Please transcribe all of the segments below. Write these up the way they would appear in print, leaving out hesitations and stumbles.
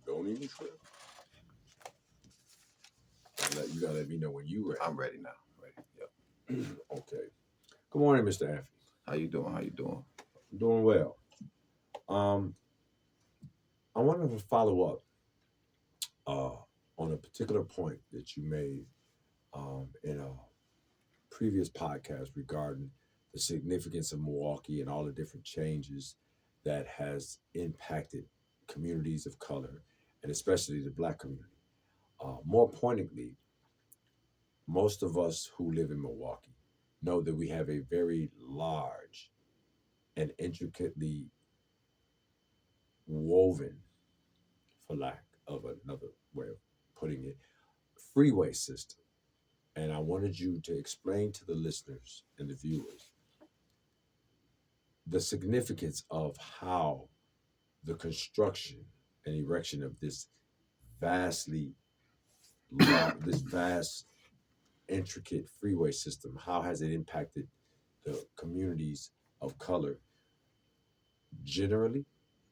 Don't even trip. You gotta let me know when you ready. I'm ready now. Ready. Yep. Okay. Good morning, Mr. Anthony. How you doing? How you doing? Doing well. I wanted to follow up on a particular point that you made in a previous podcast regarding the significance of Milwaukee and all the different changes that has impacted communities of color and especially the Black community. More pointedly, most of us who live in Milwaukee know that we have a very large and intricately woven, for lack of another way of putting it, freeway system. And I wanted you to explain to the listeners and the viewers the significance of how the construction and erection of this vastly this vast intricate freeway system, how has it impacted the communities of color generally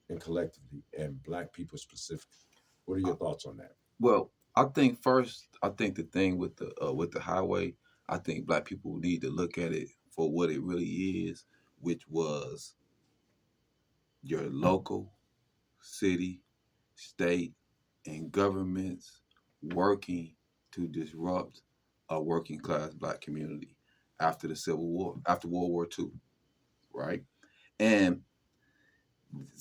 and collectively, and Black people specifically? What are your thoughts on that? Well, I think first, I think the thing with the highway, I think Black people need to look at it for what it really is, which was your local, city, state, and governments working to disrupt a working class Black community after the Civil War, after World War II, right? And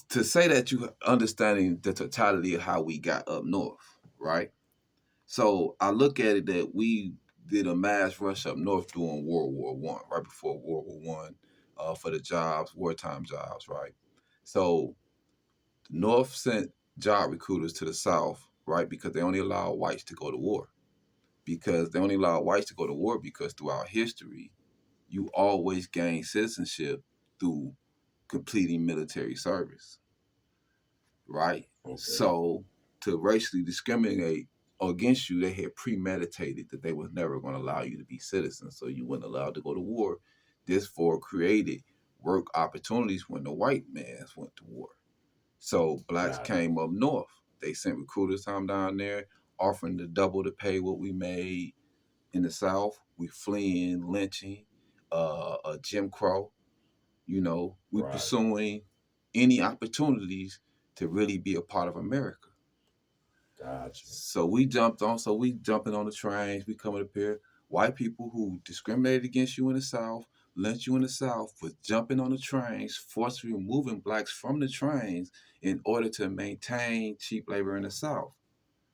to say that you understanding the totality of how we got up north, right? So I look at it that we did a mass rush up north during World War One, right before World War One, for the jobs, wartime jobs, right? So the North sent job recruiters to the South, right, because they only allowed whites to go to war. Because they only allowed whites to go to war because throughout history, you always gain citizenship through completing military service, right? Okay. So to racially discriminate against you, they had premeditated that they was never going to allow you to be citizens, so you weren't allowed to go to war. This for created work opportunities when the white man went to war. So Blacks came up north. They sent recruiters down there, offering to double the pay what we made in the South. We fleeing lynching, Jim Crow. We pursuing any opportunities to really be a part of America. Gotcha. So we jumping on the trains. We coming up here. White people who discriminated against you in the South, lynched you in the South, was jumping on the trains, forcibly removing Blacks from the trains in order to maintain cheap labor in the South,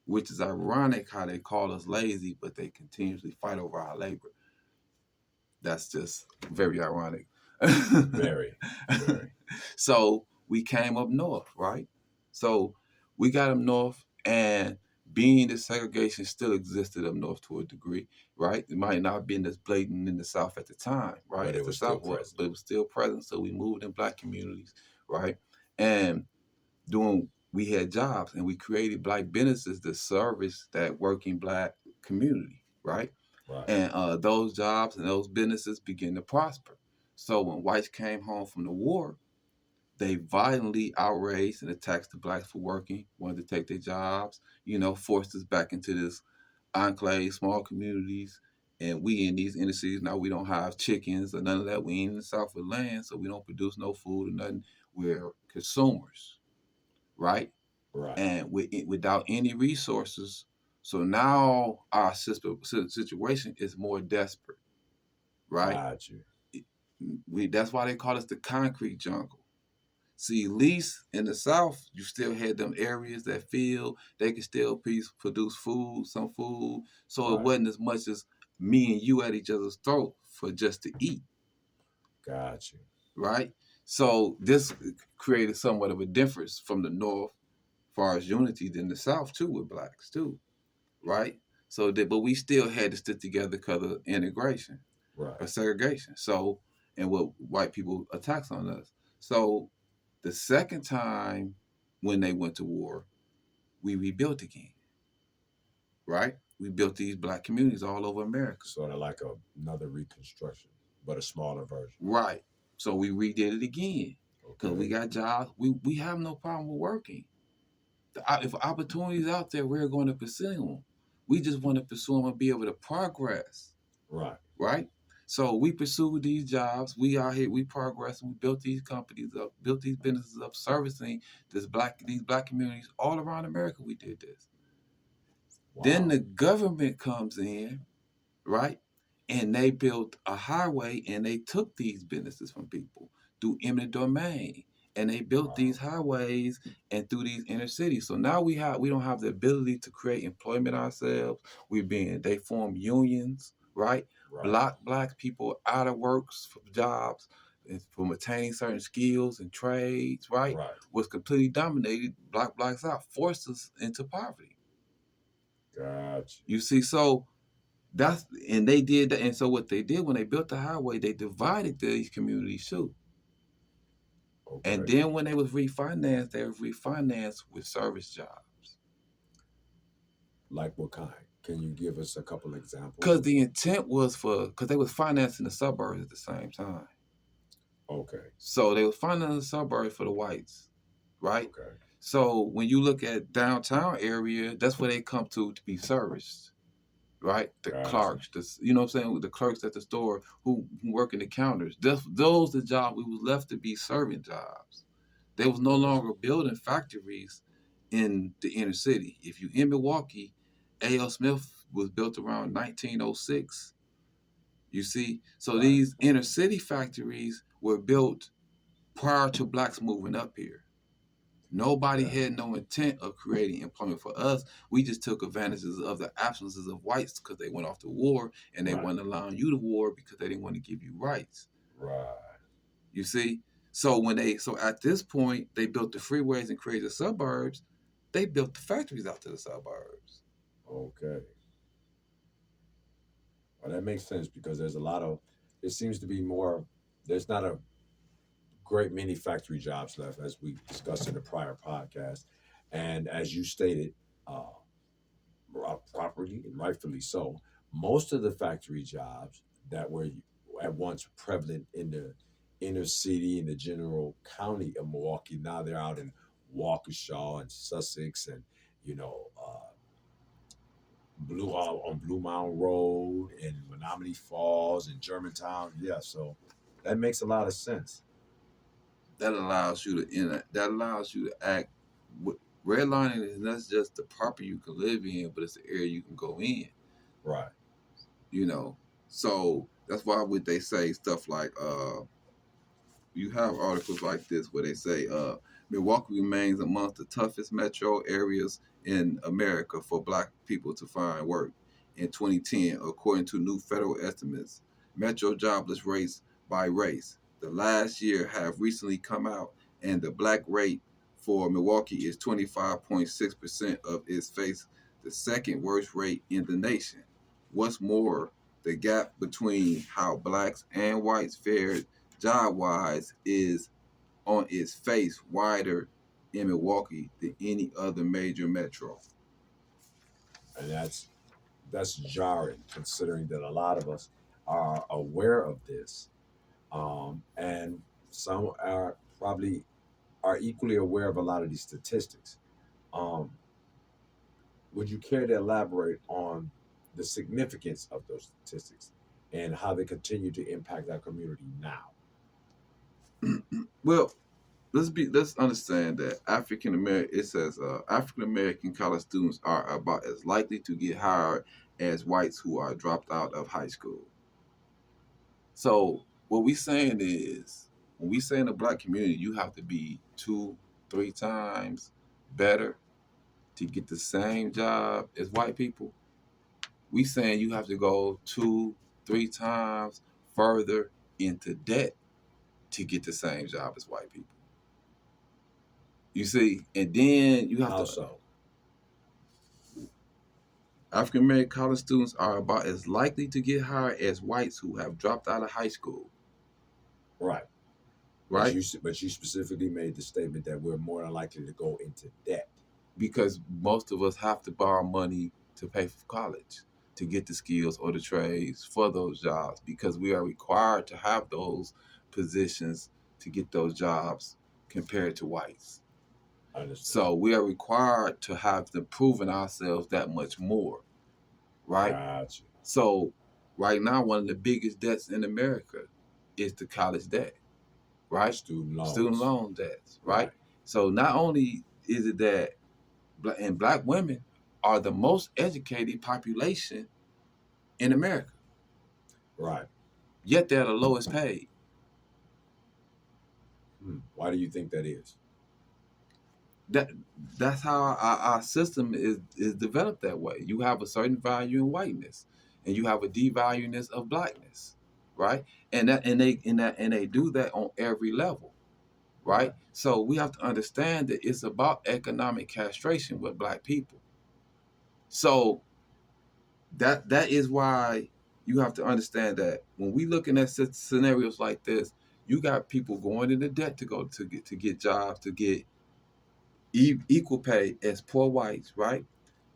which is ironic how they call us lazy, but they continuously fight over our labor. That's just very ironic. Very, very. So we came up north, right? So we got up north, and being that segregation still existed up north to a degree, right? It might not have been as blatant in the South at the time, right? But it was still present. But it was still present. So we moved in Black communities, right? And we had jobs, and we created Black businesses to service that working Black community, right? Right. And those jobs and those businesses began to prosper. So when whites came home from the war, they violently outraged and attacked the Blacks for working, wanted to take their jobs, forced us back into this enclave, small communities. And we in these inner cities, now we don't have chickens or none of that. We ain't in the South with land, so we don't produce no food or nothing. We're consumers, right? Right. And without any resources. So now our situation is more desperate, right? Got you. That's why they call us the concrete jungle. See, at least in the South, you still had them areas that they could still produce food, some food. So It wasn't as much as me and you at each other's throat for just to eat. Got you. Right? So this created somewhat of a difference from the North as far as unity than the South too with Blacks too. Right? But we still had to stick together because of integration. Right. Or segregation. And what white people attacks on us. So the second time when they went to war, we rebuilt again. Right? We built these Black communities all over America. Sort of like another reconstruction, but a smaller version. Right. So we redid it again. Because we got jobs. We have no problem with working. If opportunities out there, we're going to pursue them. We just want to pursue them and be able to progress, Right. right? So we pursue these jobs. We out here, we progress, and we built these companies up, built these businesses up, servicing these black communities all around America. We did this. Then Wow. the government comes in, right? And they built a highway and they took these businesses from people through eminent domain. And they built Wow. these highways and through these inner cities. So now we don't have the ability to create employment ourselves. They form unions, right? Right. Block black people out of works for jobs and from attaining certain skills and trades, right? Right. Was completely dominated, block blacks out, forced us into poverty. Gotcha. You see, so that's and they did that. And so what they did when they built the highway, they divided these communities too. And Okay. then when they was refinanced, they was refinanced with service jobs. Like what kind? Can you give us a couple examples Because of? the intent was because they was financing the suburbs at the same time. Okay. So they was financing the suburbs for the whites, right? Okay. So when you look at downtown area, that's where they come to be serviced. Right? The Gotcha. clerks, you know what I'm saying? The clerks at the store who work in the counters. Those the jobs we was left to be serving jobs. They was no Gotcha. longer building factories in the inner city. If you in Milwaukee, A.L. Smith was built around 1906. You see, so Right. these inner city factories were built prior to blacks moving up here. Nobody Gotcha. had no intent of creating employment for us. We just took advantages of the absences of whites because they went off to war and they Right. wasn't allowing you to war because they didn't want to give you rights. Right. You see? So at this point they built the freeways and created the suburbs, they built the factories out to the suburbs. Okay. Well, that makes sense because there's a lot of. It seems to be more. There's not a great many factory jobs left, as we discussed in the prior podcast, and as you stated, uh, properly and rightfully so. Most of the factory jobs that were at once prevalent in the inner city and the general county of Milwaukee, now they're out in Waukesha and Sussex and you know Blue Mountain Road and Menominee Falls and Germantown. Yeah, so that makes a lot of sense. That allows you to act. Redlining is not just the property you can live in, but it's the area you can go in. Right. You know, so that's why would they say stuff like you have articles like this where they say Milwaukee remains amongst the toughest metro areas in America for black people to find work. In 2010, according to new federal estimates, metro jobless rates by race, the last year have recently come out, and the black rate for Milwaukee is 25.6% of its face, the second worst rate in the nation. What's more, the gap between how blacks and whites fared job wise is on its face wider in Milwaukee than any other major metro. And that's jarring considering that a lot of us are aware of this, and some are probably are equally aware of a lot of these statistics. Um, would you care to elaborate on the significance of those statistics and how they continue to impact our community now? Well, let's understand that African American it says African American college students are about as likely to get hired as whites who are dropped out of high school. So what we saying is when we say in the black community you have to be two, three times better to get the same job as white people, we saying you have to go two, three times further into debt to get the same job as white people. You see, and then you have How to so? African American college students are about as likely to get hired as whites who have dropped out of high school, Right. right? But you specifically made the statement that we're more than likely to go into debt. Because most of us have to borrow money to pay for college to get the skills or the trades for those jobs because we are required to have those positions to get those jobs compared to whites. Understood. So we are required to have to proven ourselves that much more, right? Gotcha. So right now, one of the biggest debts in America is the college debt, right? Student Student loans. loan debts, right? Right. So not only is it that and black women are the most educated population in America, Right. yet they're the lowest paid. Why do you think that is? That that's how our system is developed that way. You have a certain value in whiteness, and you have a devalueness of blackness, right? And they do that on every level, Right. right? So we have to understand that it's about economic castration with black people. So that is why you have to understand that when we looking at scenarios like this, you got people going into debt to go to get jobs, to get equal pay as poor whites, right?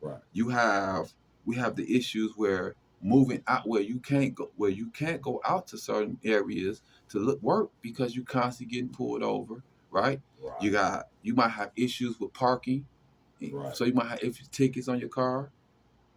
Right. You have we have the issues where moving out where you can't go out to certain areas to look work because you constantly getting pulled over, right? Right. You might have issues with parking, Right. so you might have tickets on your car.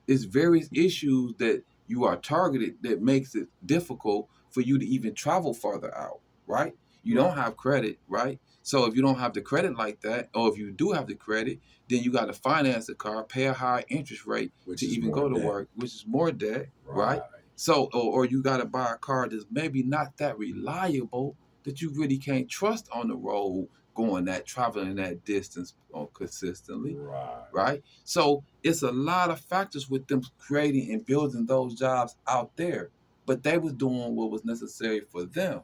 It's various issues that you are targeted that makes it difficult for you to even travel further out, right? You Right. don't have credit, right? So if you don't have the credit like that, or if you do have the credit, then you got to finance the car, pay a high interest rate Which to is even more go to debt. work, which is more debt, right? Right. So or you got to buy a car that's maybe not that reliable that you really can't trust on the road going that traveling that distance consistently, Right. right? So it's a lot of factors with them creating and building those jobs out there, but they was doing what was necessary for them,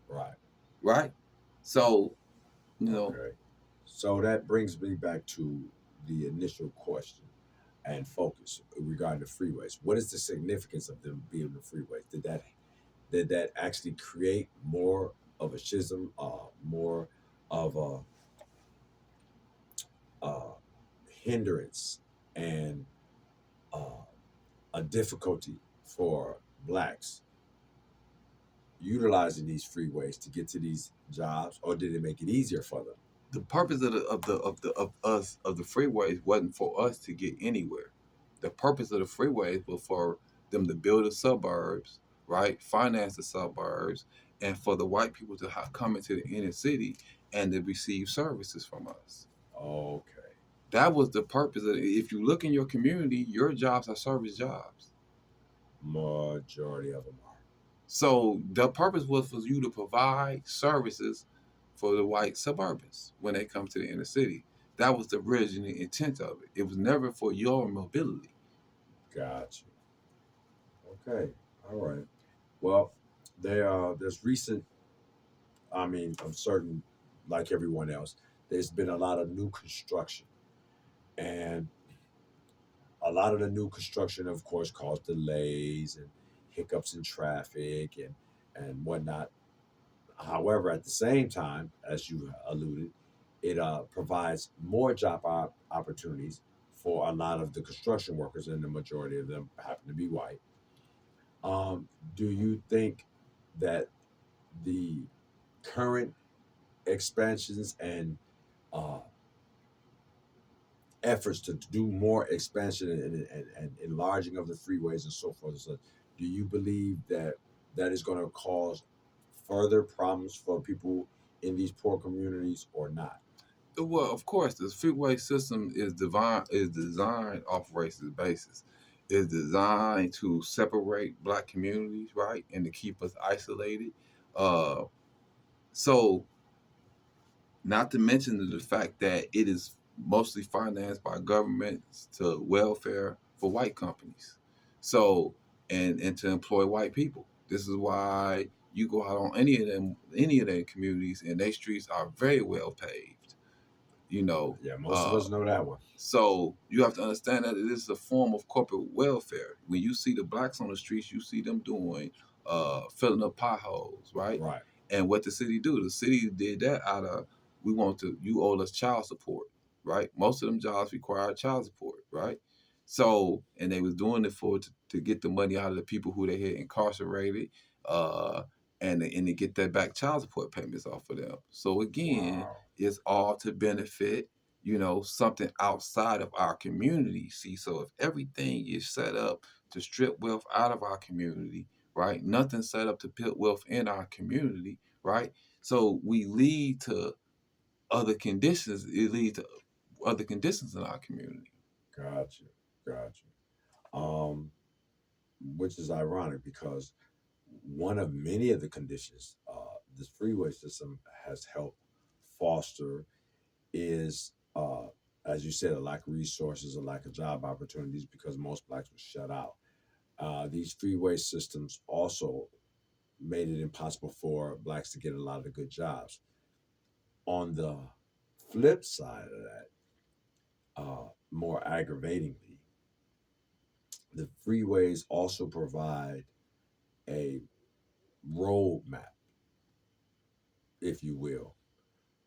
Right. right? So you know, Okay. So that brings me back to the initial question and focus regarding the freeways. What is the significance of them being the freeways? Did that actually create more of a schism, more of a hindrance, and uh, a difficulty for blacks utilizing these freeways to get to these jobs, or did it make it easier for them? the purpose of the freeways wasn't for us to get anywhere. The purpose of the freeways was for them to build the suburbs, right? Finance the suburbs, and for the white people to come into the inner city and to receive services from us. Okay, That was the purpose of it. If you look in your community, your jobs are service jobs. majority of them are. So the purpose was for you to provide services for the white suburbans when they come to the inner city. That was the original intent of it. It was never for your mobility. Gotcha. Okay, all right. Well, there's recent. I mean, I'm certain, like everyone else, there's been a lot of new construction, and a lot of the new construction, of course, caused delays and hiccups in traffic and whatnot. However, at the same time, as you alluded, it provides more opportunities for a lot of the construction workers, and the majority of them happen to be white. Do you think that the current expansions and uh, efforts to do more expansion and enlarging of the freeways and so forth and such, do you believe that that is going to cause further problems for people in these poor communities or not? Well, of course, the freeway system is designed off racist basis. It's designed to separate black communities, right, and to keep us isolated. Uh, so not to mention the fact that it is mostly financed by governments to welfare for white companies. So and to employ white people. This is why you go out on any of their communities and their streets are very well paved. You know, Yeah, most of uh, us know that one. so you have to understand that it is a form of corporate welfare. When you see the blacks on the streets, you see them doing filling up potholes, right? Right, And what the city do? The city did that out of we want to you owe us child support, right? Most of them jobs require child support, right? So and they was doing it to get the money out of the people who they had incarcerated, uh, and to get that back child support payments off of them. So again, wow, it's all to benefit something outside of our community. See, so if everything is set up to strip wealth out of our community, right? Nothing set up to build wealth in our community, right? So we lead to other conditions. It leads to other conditions in our community. Gotcha, gotcha. Um, which is ironic because one of many of the conditions this freeway system has helped foster is, as you said, a lack of resources, a lack of job opportunities because most blacks were shut out. These freeway systems also made it impossible for blacks to get a lot of the good jobs. On the flip side of that, more aggravatingly, the freeways also provide a roadmap, if you will,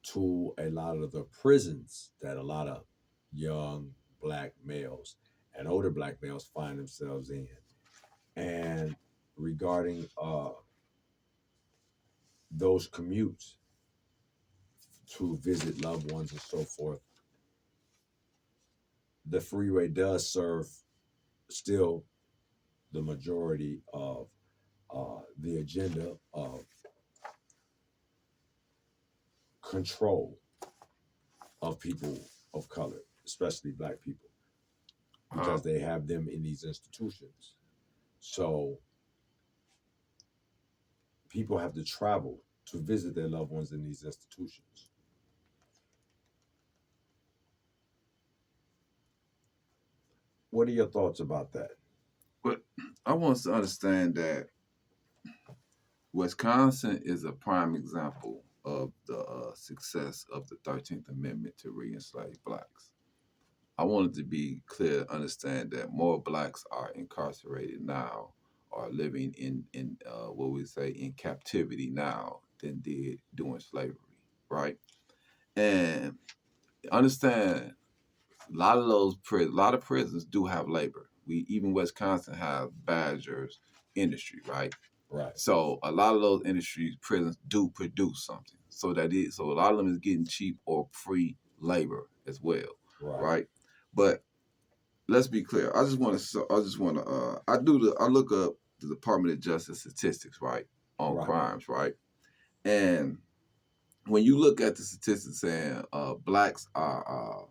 to a lot of the prisons that a lot of young black males and older black males find themselves in. And regarding those commutes to visit loved ones and so forth, the freeway does serve still the majority of the agenda of control of people of color, especially black people, Uh, because they have them in these institutions. So people have to travel to visit their loved ones in these institutions. What are your thoughts about that? but I want us to understand that Wisconsin is a prime example of the success of the 13th Amendment to re-enslave blacks. I wanted to be clear, understand that more blacks are incarcerated now, are living in what we say in captivity now than did during slavery, right? And understand a lot of prisons do have labor. We even Wisconsin have Badgers industry, right? Right, So a lot of those industries, prisons do produce something. So a lot of them is getting cheap or free labor as well, right, right? But let's be clear. I look up the Department of Justice statistics, right, on right, crimes, right, and when you look at the statistics saying blacks are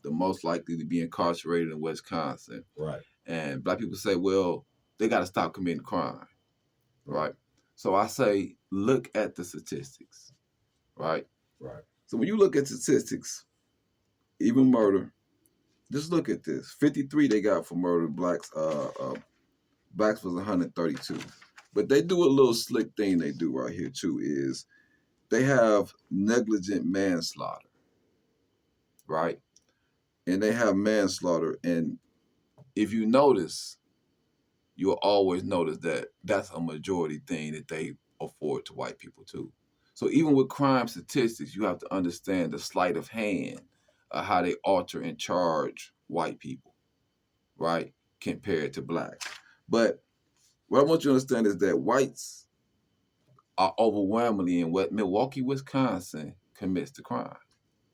the most likely to be incarcerated in Wisconsin, right, and black people say, well, they got to stop committing crime, right, right? So I say, look at the statistics, right? right, So when you look at statistics, even murder, just look at this: 53 they got for murder. Blacks was 132. But they do a little slick thing they do right here too is they have negligent manslaughter, right? And they have manslaughter. And if you notice, you'll always notice that that's a majority thing that they afford to white people too. So even with crime statistics, you have to understand the sleight of hand, how they alter and charge white people, right, compared to blacks. But what I want you to understand is that whites are overwhelmingly in what Milwaukee, Wisconsin commits the crime,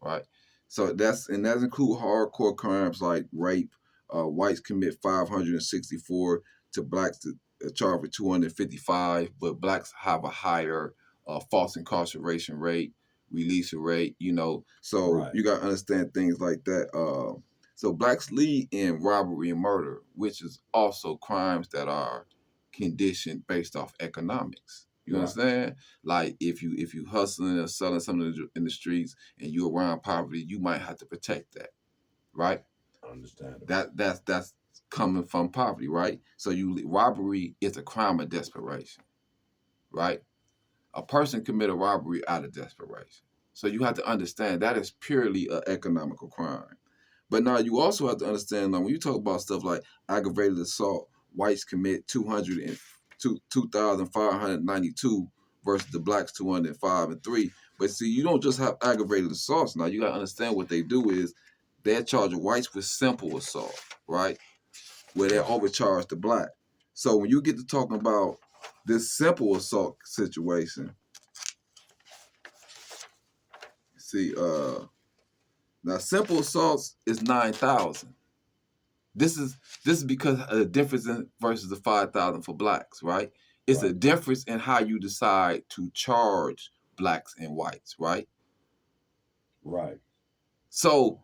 right? So that include hardcore crimes like rape. Whites commit 564 to blacks to charge for 255, but blacks have a higher false incarceration rate, release rate. So right, you got to understand things like that. So blacks lead in robbery and murder, which is also crimes that are conditioned based off economics. You right. understand? Like if you hustling or selling something in the streets and you're around poverty, you might have to protect that, right? Understandable. That's coming from poverty, right? So robbery is a crime of desperation, right? A person commit a robbery out of desperation. So you have to understand that is purely an economical crime. But now you also have to understand when you talk about stuff like aggravated assault, whites commit 2,592 versus the blacks 205 and 3. But see, you don't just have aggravated assaults. Now you got to understand what they do is they charge whites with simple assault, right? Where they Right. overcharge the black. So when you get to talking about this simple assault situation, see, Now, simple assaults is 9,000. This is because of the difference in versus the 5,000 for blacks, right? It's a Right. difference in how you decide to charge blacks and whites, right? Right. So,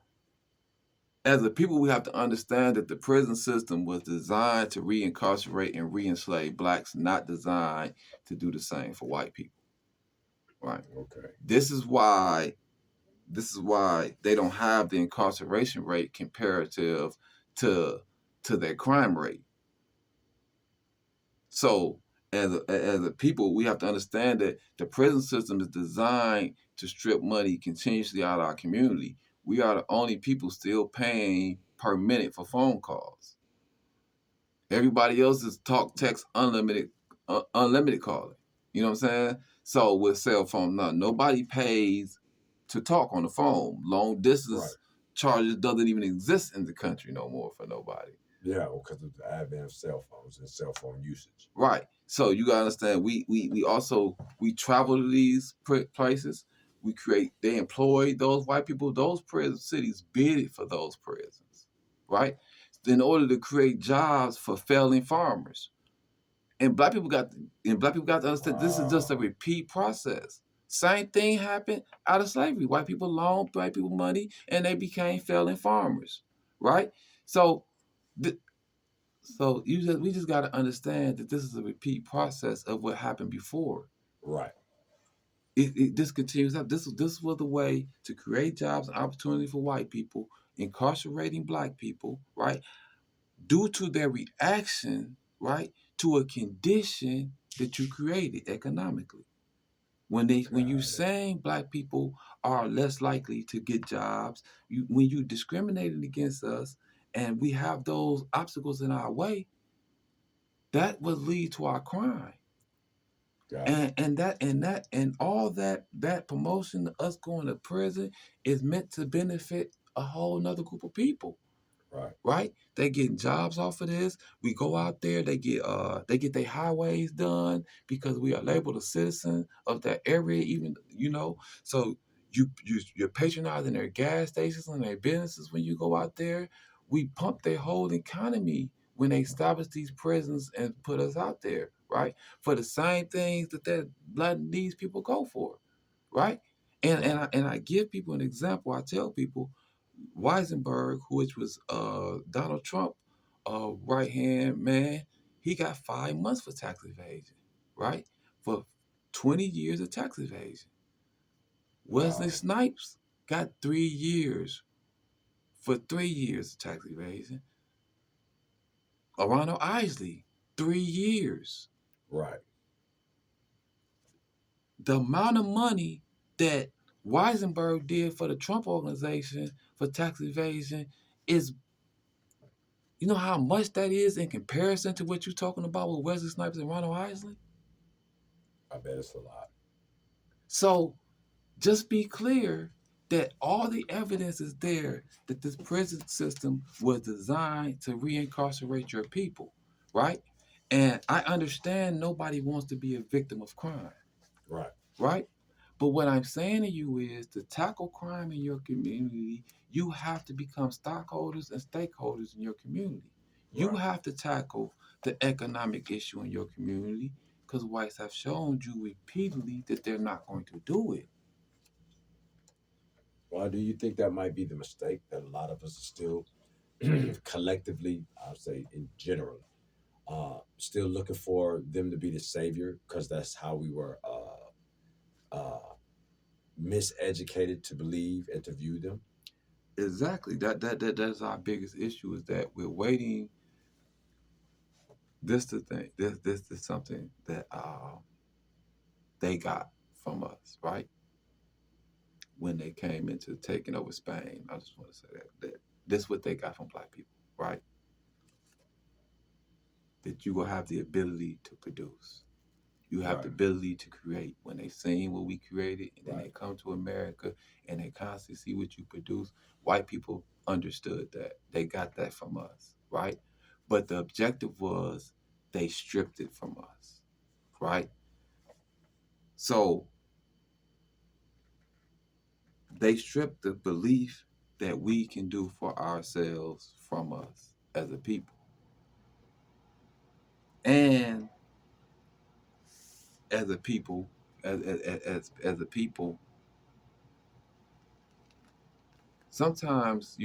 as a people, we have to understand that the prison system was designed to reincarcerate and re-enslave blacks, not designed to do the same for white people, right? Okay. This is why they don't have the incarceration rate comparative to their crime rate. So as a people, we have to understand that the prison system is designed to strip money continuously out of our community. We are the only people still paying per minute for phone calls. Everybody else is talk, text, unlimited calling. You know what I'm saying? So with cell phone, nobody pays to talk on the phone. Long Right. distance charges doesn't even exist in the country no more for nobody. Yeah, because of the advent of cell phones and cell phone usage. Right. So you gotta understand. We also we travel to these places. We create. They employ those white people. Those prison cities bid for those prisons, right? In order to create jobs for failing farmers. And black people got to understand this is just a Wow. repeat process. Same thing happened out of slavery. White people loaned black people money and they became failing farmers, right? So, th- so we just got to understand that this is a repeat process of what happened before. Right. This continues up. This was the way to create jobs and opportunity for white people, incarcerating black people, right? Due to their reaction, right, to a condition that you created economically. When you Got it. saying black people are less likely to get jobs, when you discriminating against us and we have those obstacles in our way, that would lead to our crime. Got it. And all that promotion of us going to prison is meant to benefit a whole nother group of people, Right. right? They getting jobs off of this. We go out there, they get their highways done because we are labeled a citizen of that area, even So you're patronizing their gas stations and their businesses when you go out there. We pump their whole economy when they establish these prisons and put us out there, right? For the same things that letting these people go for, right? Right. And I give people an example. I tell people Weisenberg, which was Donald Trump, right hand man, he got 5 months for tax evasion, right? For 20 years of tax evasion. Wesley Wow. Snipes got 3 years for 3 years of tax evasion. Orlando Isley, 3 years. Right. The amount of money that Weisenberg did for the Trump organization for tax evasion is, you know how much that is in comparison to what you're talking about with Wesley Snipes and Ronald Isley? I bet it's a lot. So just be clear that all the evidence is there that this prison system was designed to reincarcerate your people, right? And I understand nobody wants to be a victim of crime, Right. right? But what I'm saying to you is to tackle crime in your community, you have to become stockholders and stakeholders in your community. You Right. have to tackle the economic issue in your community because whites have shown you repeatedly that they're not going to do it. Well, do you think that might be the mistake that a lot of us are still collectively, I'll say in general, still looking for them to be the savior because that's how we were miseducated to believe and to view them? Exactly. That's our biggest issue is that we're waiting. This the thing. This is something that they got from us, right? When they came into taking over Spain. I just want to say that this is what they got from black people, right? That you will have the ability to produce. You have the Right. ability to create. When they seen what we created and then Right. they come to America and they constantly see what you produce, white people understood that. They got that from us, right? But the objective was they stripped it from us, right? So they stripped the belief. that we can do for ourselves from us as a people. And as a people, as a people, sometimes,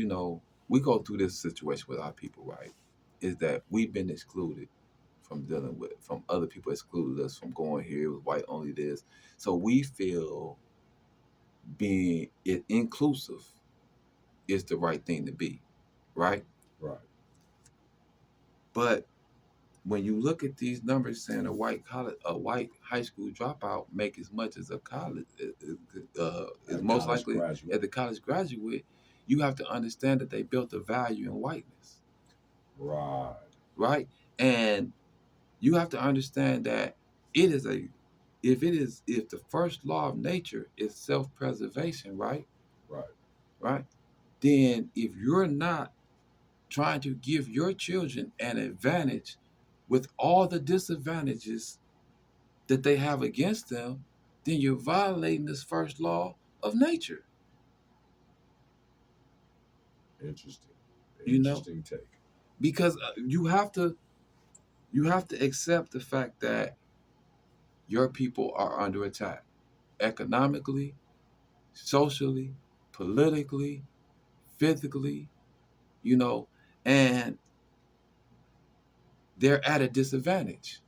we go through this situation with our people, right? Is that we've been excluded from dealing with, from other people excluded us from going here. It was white only this. So we feel being inclusive is the right thing to be, right? Right. But when you look at these numbers saying a white high school dropout make as much as a college is A most college likely graduate. as the college graduate, you have to understand that they built a value in whiteness, Right. right? And you have to understand that it is a if the first law of nature is self-preservation, right? Right. Right? Then if you're not trying to give your children an advantage with all the disadvantages that they have against them, then you're violating this first law of nature. Interesting. You know, Interesting take. because you have to accept the fact that your people are under attack economically, socially, politically, physically, you know, and they're at a disadvantage,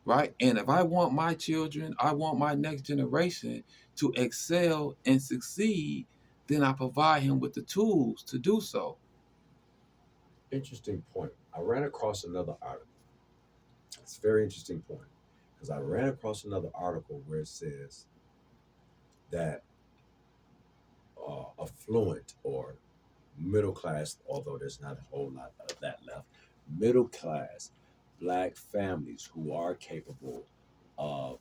right? And if I want my children, I want my next generation to excel and succeed, then I provide him with the tools to do so. Interesting point. I ran across another article. It's a very interesting point because I ran across another article where it says that affluent or middle class, although there's not a whole lot of that left, middle class black families who are capable of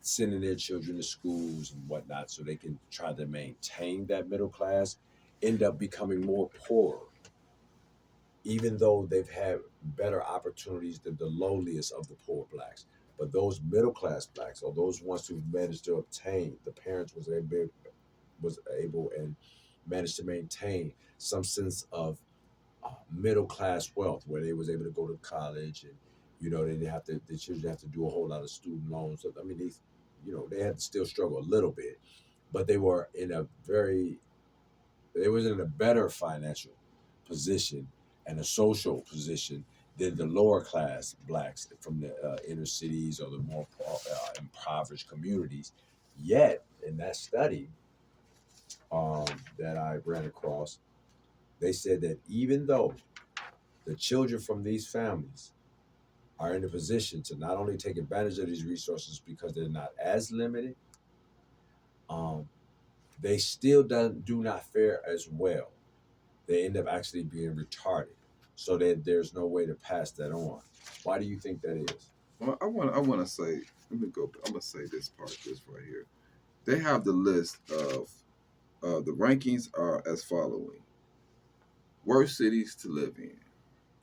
sending their children to schools and whatnot so they can try to maintain that middle class end up becoming more poor, even though they've had better opportunities than the lowliest of the poor blacks. But those middle class blacks, or those ones who managed to obtain, the parents was able and managed to maintain some sense of middle class wealth, where they was able to go to college, and they didn't have to. The children have to do a whole lot of student loans. So, I mean, they had to still struggle a little bit, but they was in a better financial position and a social position than the lower class blacks from the inner cities or the more impoverished communities. Yet, in that study that I ran across, they said that even though the children from these families are in a position to not only take advantage of these resources because they're not as limited, um, they still do not fare as well. They end up actually being retarded, so that there's no way to pass that on. Why do you think that is? Well, I want to say, let me go. I'm gonna say this part, this right here. They have the list of the rankings are as following: worst cities to live in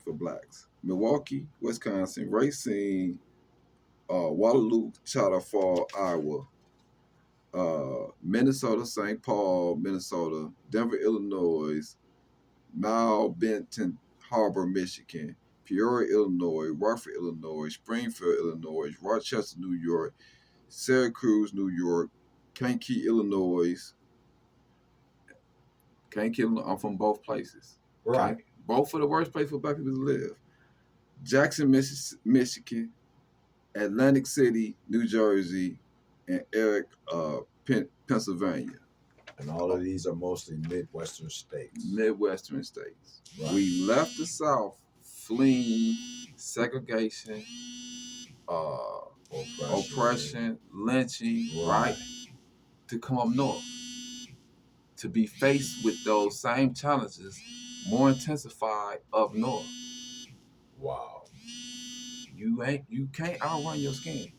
for blacks: Milwaukee, Wisconsin; Racine, Waterloo, Chowder Fall, Iowa; Minnesota, St. Paul, Minnesota; Denver, Illinois; Mile Benton Harbor, Michigan; Peoria, Illinois; Rockford, Illinois; Springfield, Illinois; Rochester, New York; Syracuse, New York; Kankakee, Illinois. Kankakee, Illinois. I'm from both places. Right. Both are the worst place for black people to live. Jackson, Michigan; Atlantic City, New Jersey; and Eric, Pennsylvania. And all of these are mostly Midwestern states. Midwestern states. Right. We left the South fleeing segregation, oppression, lynching, right, to come up north, to be faced with those same challenges, more intensified up north. Wow. You can't outrun your skin.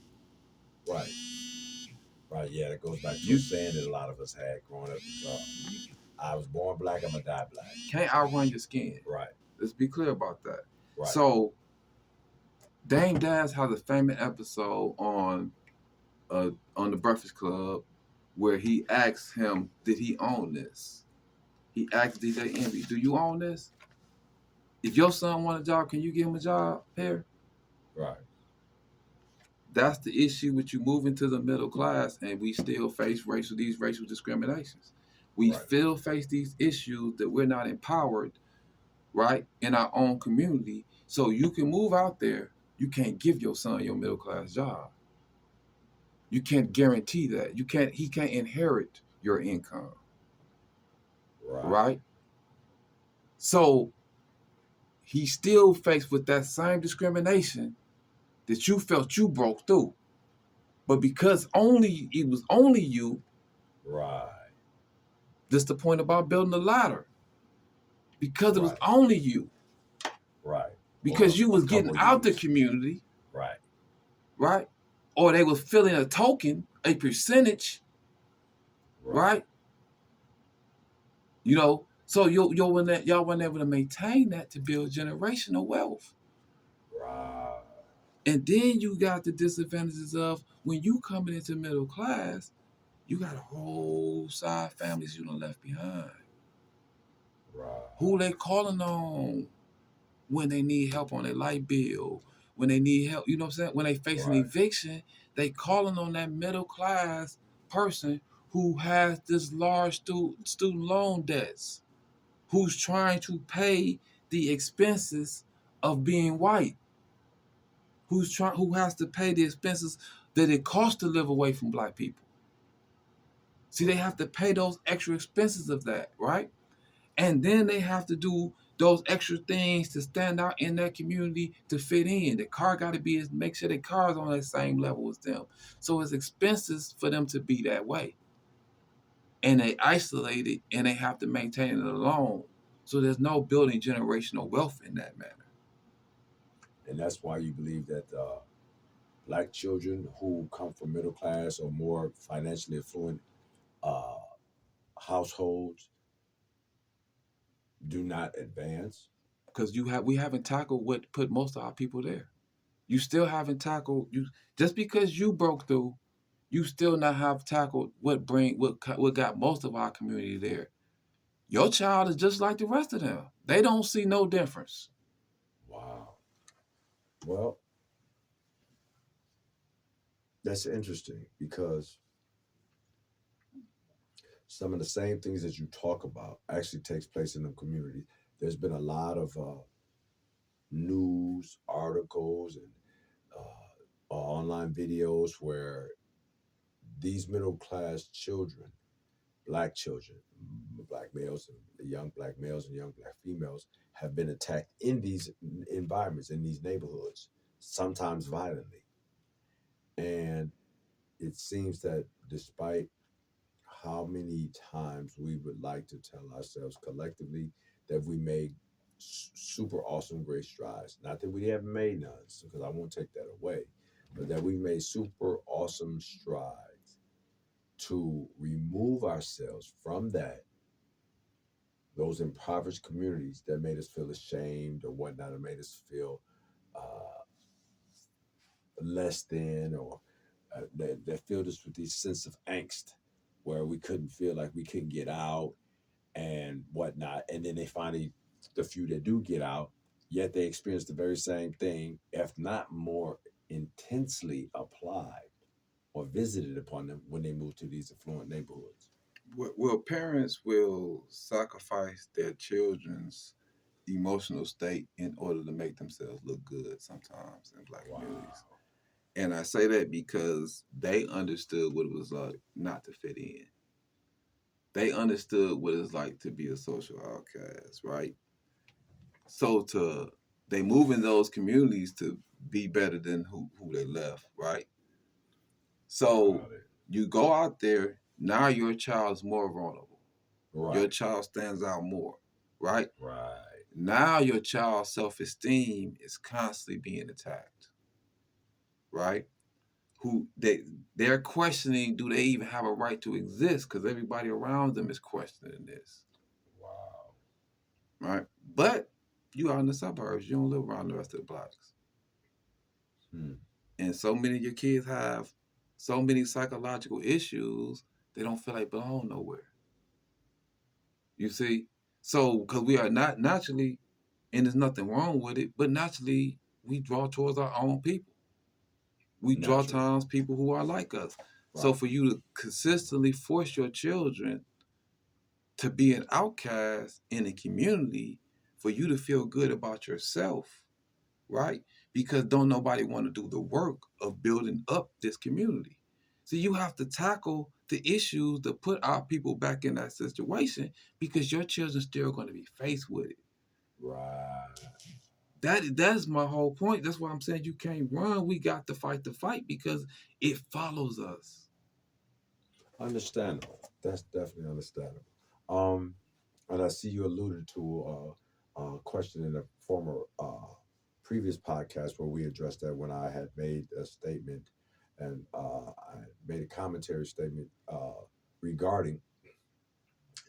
Right. Right. Yeah, that goes back to a saying that a lot of us had growing up. I was born black, I'm gonna die black. Can't outrun your skin. Right. Let's be clear about that. Right. So Dame Dash has a famous episode on the Breakfast Club where he asked him, did he own this? He asked DJ Envy, do you own this? If your son want a job, can you give him a job here? Right. That's the issue with you moving to the middle class, and we still face these racial discriminations. We Right. still face these issues that we're not empowered, right, in our own community. So you can move out there, you can't give your son your middle class job. You can't guarantee that. He can't inherit your income. Right. Right? So he's still faced with that same discrimination that you felt you broke through. But because it was only you, Right. that's the point about building a ladder. Because it was Right. only you. Right. Because Or you a was getting couple out the years. community, Right. right? Or they was filling a token, a percentage, right? You know, so y'all weren't able to maintain that to build generational wealth. Right. And then you got the disadvantages of when you coming into middle class, you got a whole side families you done left behind. Right. Who they calling on when they need help on their light bill, when they need help, you know what I'm saying? When they face an Right. eviction, they calling on that middle class person who has this large student loan debts, who's trying to pay the expenses of being white, who has to pay the expenses that it costs to live away from black people. See, they have to pay those extra expenses of that, right? And then they have to do those extra things to stand out in that community to fit in. The car got to make sure the car's on that same level as them. So it's expenses for them to be that way. And they isolated and they have to maintain it alone. So there's no building generational wealth in that manner. And that's why you believe that black children who come from middle class or more financially affluent uh, households do not advance. Because we haven't tackled what put most of our people there. You still haven't tackled you just because you broke through, you still not have tackled what got most of our community there. Your child is just like the rest of them. They don't see no difference. Wow. Well, that's interesting because some of the same things that you talk about actually takes place in the community. There's been a lot of news articles and online videos where these middle class children, black children, black males and young black males and young black females have been attacked in these environments, in these neighborhoods, sometimes violently. And it seems that despite how many times we would like to tell ourselves collectively that we made super awesome great strides, not that we haven't made none, because I won't take that away, but that we made super awesome strides to remove ourselves from those impoverished communities that made us feel ashamed or whatnot, or made us feel uh, less than, or that filled us with this sense of angst where we couldn't feel like we couldn't get out and whatnot. And then they finally, the few that do get out, yet they experience the very same thing, if not more intensely applied or visited upon them when they move to these affluent neighborhoods. Well, parents will sacrifice their children's emotional state in order to make themselves look good sometimes in black Wow. communities. And I say that because they understood what it was like not to fit in. They understood what it's like to be a social outcast, right? So they move in those communities to be better than who they left, right? So you go out there, now your child's more vulnerable. Right. Your child stands out more, right? Right. Now your child's self-esteem is constantly being attacked, right? They're questioning, do they even have a right to exist? Because everybody around them is questioning this. Wow. Right? But you are in the suburbs, you don't live around the rest of the blocks. Hmm. And so many of your kids have so many psychological issues They don't feel like belong nowhere. You see? So, because we are not naturally, and there's nothing wrong with it, but naturally, we draw towards our own people. We draw Naturally. towards people who are like us. So, Right. for you to consistently force your children to be an outcast in a community, for you to feel good about yourself, right? Because don't nobody want to do the work of building up this community. So you have to tackle the issues to put our people back in that situation because your children still going to be faced with it. Right. That's my whole point. That's why I'm saying you can't run. We got to fight the fight because it follows us. Understandable. That's definitely understandable. Um, and I see you alluded to a question in a former previous podcast where we addressed that when I had made a statement and I made a commentary statement regarding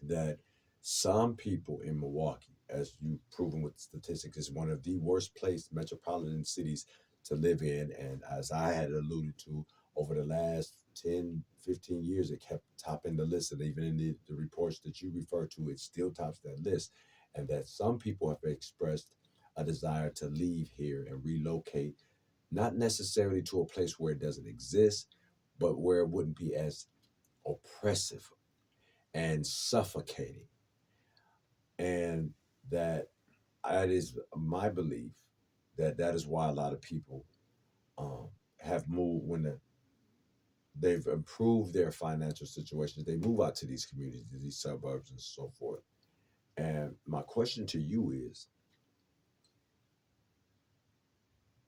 that some people in Milwaukee, as you've proven with statistics, is one of the worst placed metropolitan cities to live in. And as I had alluded to, over the last 10, 15 years, it kept topping the list. And even in the reports that you refer to, it still tops that list. And that some people have expressed a desire to leave here and relocate, not necessarily to a place where it doesn't exist, but where it wouldn't be as oppressive and suffocating. And that it is my belief that that is why a lot of people um, have moved when they've improved their financial situations. They move out to these communities, these suburbs, and so forth. And my question to you is,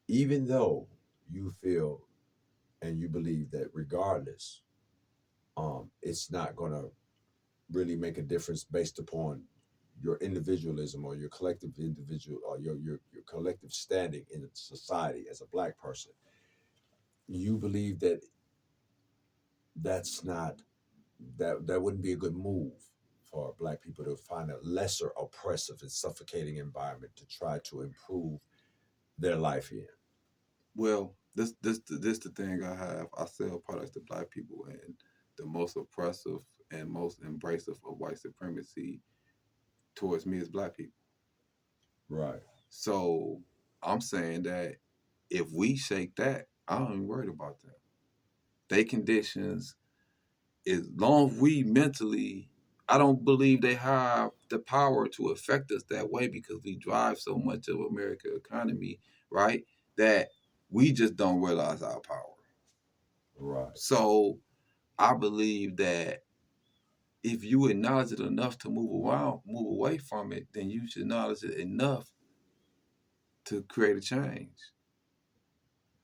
even though you feel and you believe that regardless, it's not going to really make a difference based upon your individualism or your collective individual or your collective standing in society as a black person, you believe that that's not that wouldn't be a good move for black people to find a lesser oppressive and suffocating environment to try to improve their life in. Well, this the thing I have. I sell products to black people, and the most oppressive and most embracive of white supremacy towards me is black people. Right. So I'm saying that if we shake that, I don't even worried about them. They conditions, as long as we mentally, I don't believe they have the power to affect us that way because we drive so much of American economy, right? That we just don't realize our power. Right. So I believe that if you acknowledge it enough to move around, move away from it, then you should acknowledge it enough to create a change.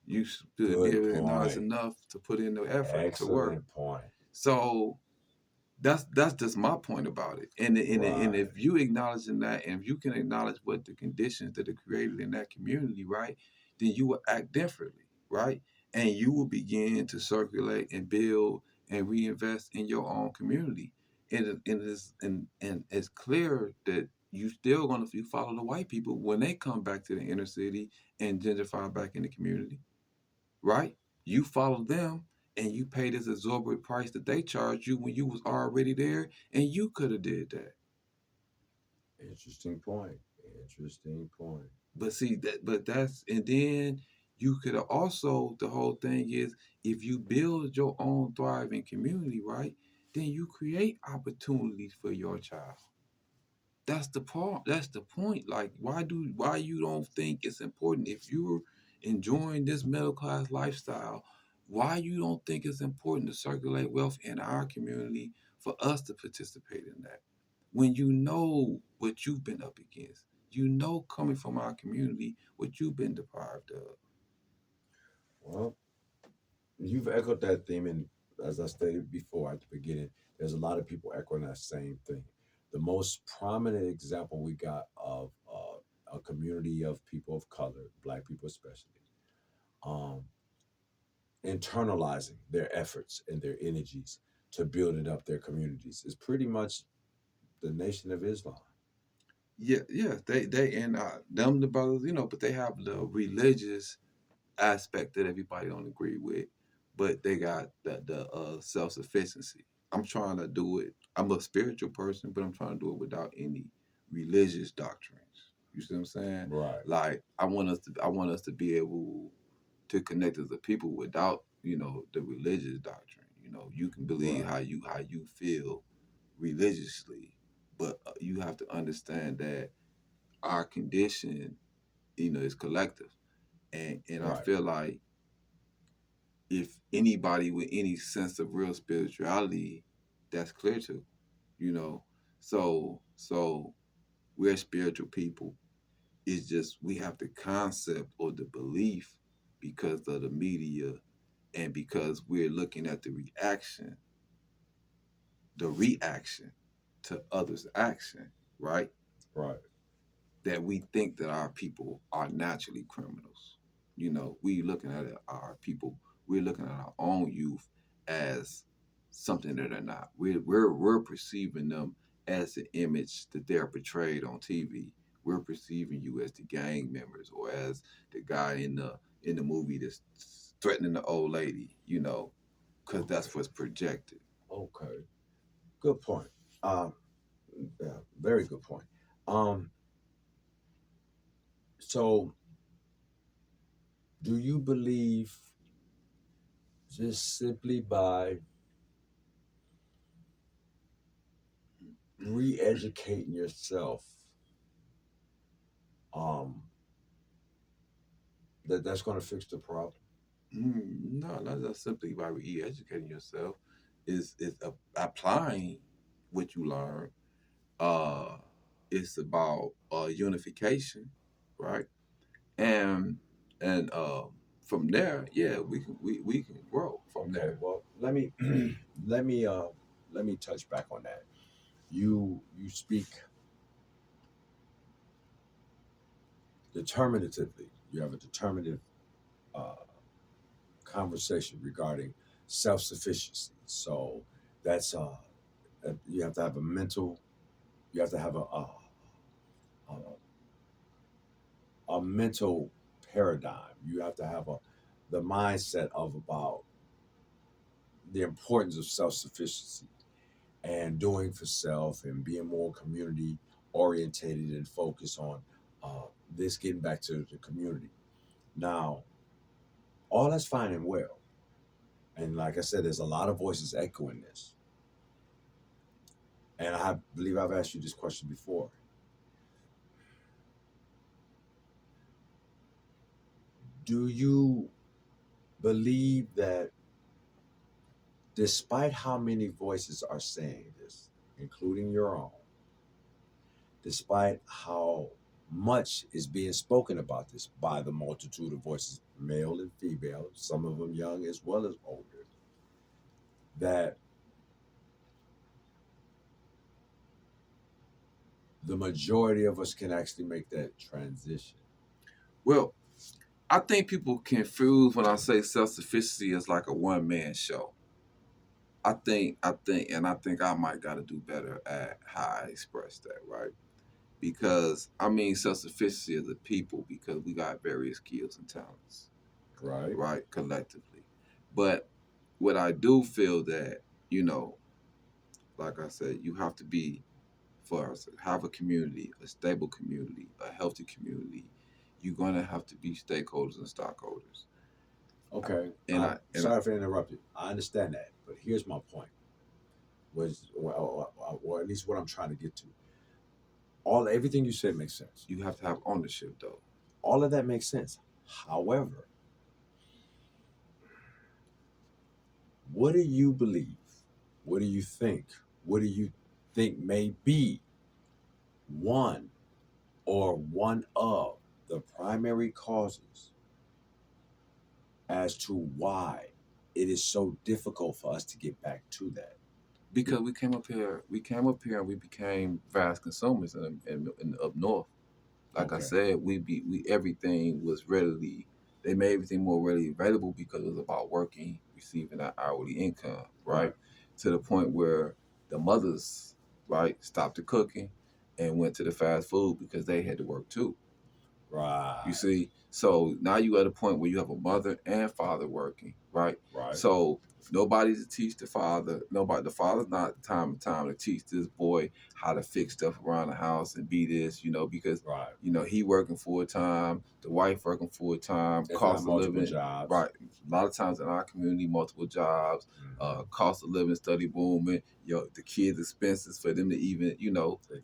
You should be Good able to acknowledge point. enough to put in the effort to work. Excellent point. So that's just my point about it. And Right. if you acknowledging that, and if you can acknowledge what the conditions that are created in that community, right, then you will act differently, right, and you will begin to circulate and build and reinvest in your own community. And it's clear that you still gonna you follow the white people when they come back to the inner city and gentrify back in the community, right? You follow them and you pay this exorbitant price that they charge you when you was already there and you could have did that. Interesting point. Interesting point. But see that but that's and then you could have also the whole thing is if you build your own thriving community, right? Then you create opportunities for your child. That's the part. That's the point. Like, why you don't think it's important if you're enjoying this middle class lifestyle? Why you don't think it's important to circulate wealth in our community for us to participate in that? When you know what you've been up against, you know coming from our community what you've been deprived of. Well, you've echoed that theme, and as I stated before at the beginning, there's a lot of people echoing that same thing. The most prominent example we got of a community of people of color, black people especially, um, internalizing their efforts and their energies to building up their communities is pretty much the Nation of Islam. Yeah, yeah, they and them the brothers, but they have the religious aspect that everybody don't agree with, but they got the self sufficiency. I'm trying to do it. I'm a spiritual person, but I'm trying to do it without any religious doctrines. You see what I'm saying? Right. Like I want us to be able to connect as a people without, the religious doctrine. You can believe Right. how you feel religiously, but you have to understand that our condition, is collective. And I Right. feel like if anybody with any sense of real spirituality, that's clear to, you know. So we're spiritual people. It's just we have the concept or the belief because of the media and because we're looking at the reaction to others' action, right? Right. That we think that our people are naturally criminals. We looking at our people, we're looking at our own youth as something that they're not. We're perceiving them as the image that they're portrayed on TV. We're perceiving you as the gang members or as the guy in the movie that's threatening the old lady, because Okay. that's what's projected. Okay. Good point. Um, yeah, very good point. Um, so do you believe just simply by re-educating yourself, um, that's going to fix the problem? No, not just simply by re-educating yourself. Is applying what you learn. Uh, it's about unification, right? And and from there, yeah, we can grow from Okay. there. Well, let me let me uh let me touch back on that. You speak determinatively. You have a determinative uh, conversation regarding self-sufficiency. So that's you have to have a mental. You have to have a, a mental paradigm. You have to have the mindset of about the importance of self-sufficiency and doing for self and being more community orientated and focused on this getting back to the community. Now, all that's fine and well. And like I said, there's a lot of voices echoing this. And I believe I've asked you this question before. Do you believe that despite how many voices are saying this, including your own, despite how much is being spoken about this by the multitude of voices, male and female, some of them young as well as older, that the majority of us can actually make that transition? Well, I think people confuse when I say self sufficiency as like a one man show. And I think I might got to do better at how I express that, right? Because I mean self sufficiency as a people because we got various skills and talents, Right, right, collectively. But what I do feel that, you know, like I said, you have to be for us, have a community, a stable community, a healthy community. You're gonna have to be stakeholders and stockholders. okay. And I'm I sorry for interrupting. I understand that, but here's my point. Was or at least what I'm trying to get to. All everything you said makes sense. you have to have ownership though. All of that makes sense. However, what do you believe? What do you think? What do you think may be one or one of the primary causes as to why it is so difficult for us to get back to that? Because we came up here and we became vast consumers in up north. Like I Okay. said, we everything was readily. They made everything more readily available because it was about working, receiving that hourly income, right? Right. To the point where the mothers, right, stopped the cooking and went to the fast food because they had to work too. You Right. see, So now you at a point where you have a mother and father working, right? Right. So nobody to teach the father. Nobody. The father's not time to teach this boy how to fix stuff around the house and be this, because Right. he working full time, the wife working full time, If not cost of multiple living, jobs. right? A lot of times in our community, multiple jobs, cost of living study booming. The kids' expenses for them to even,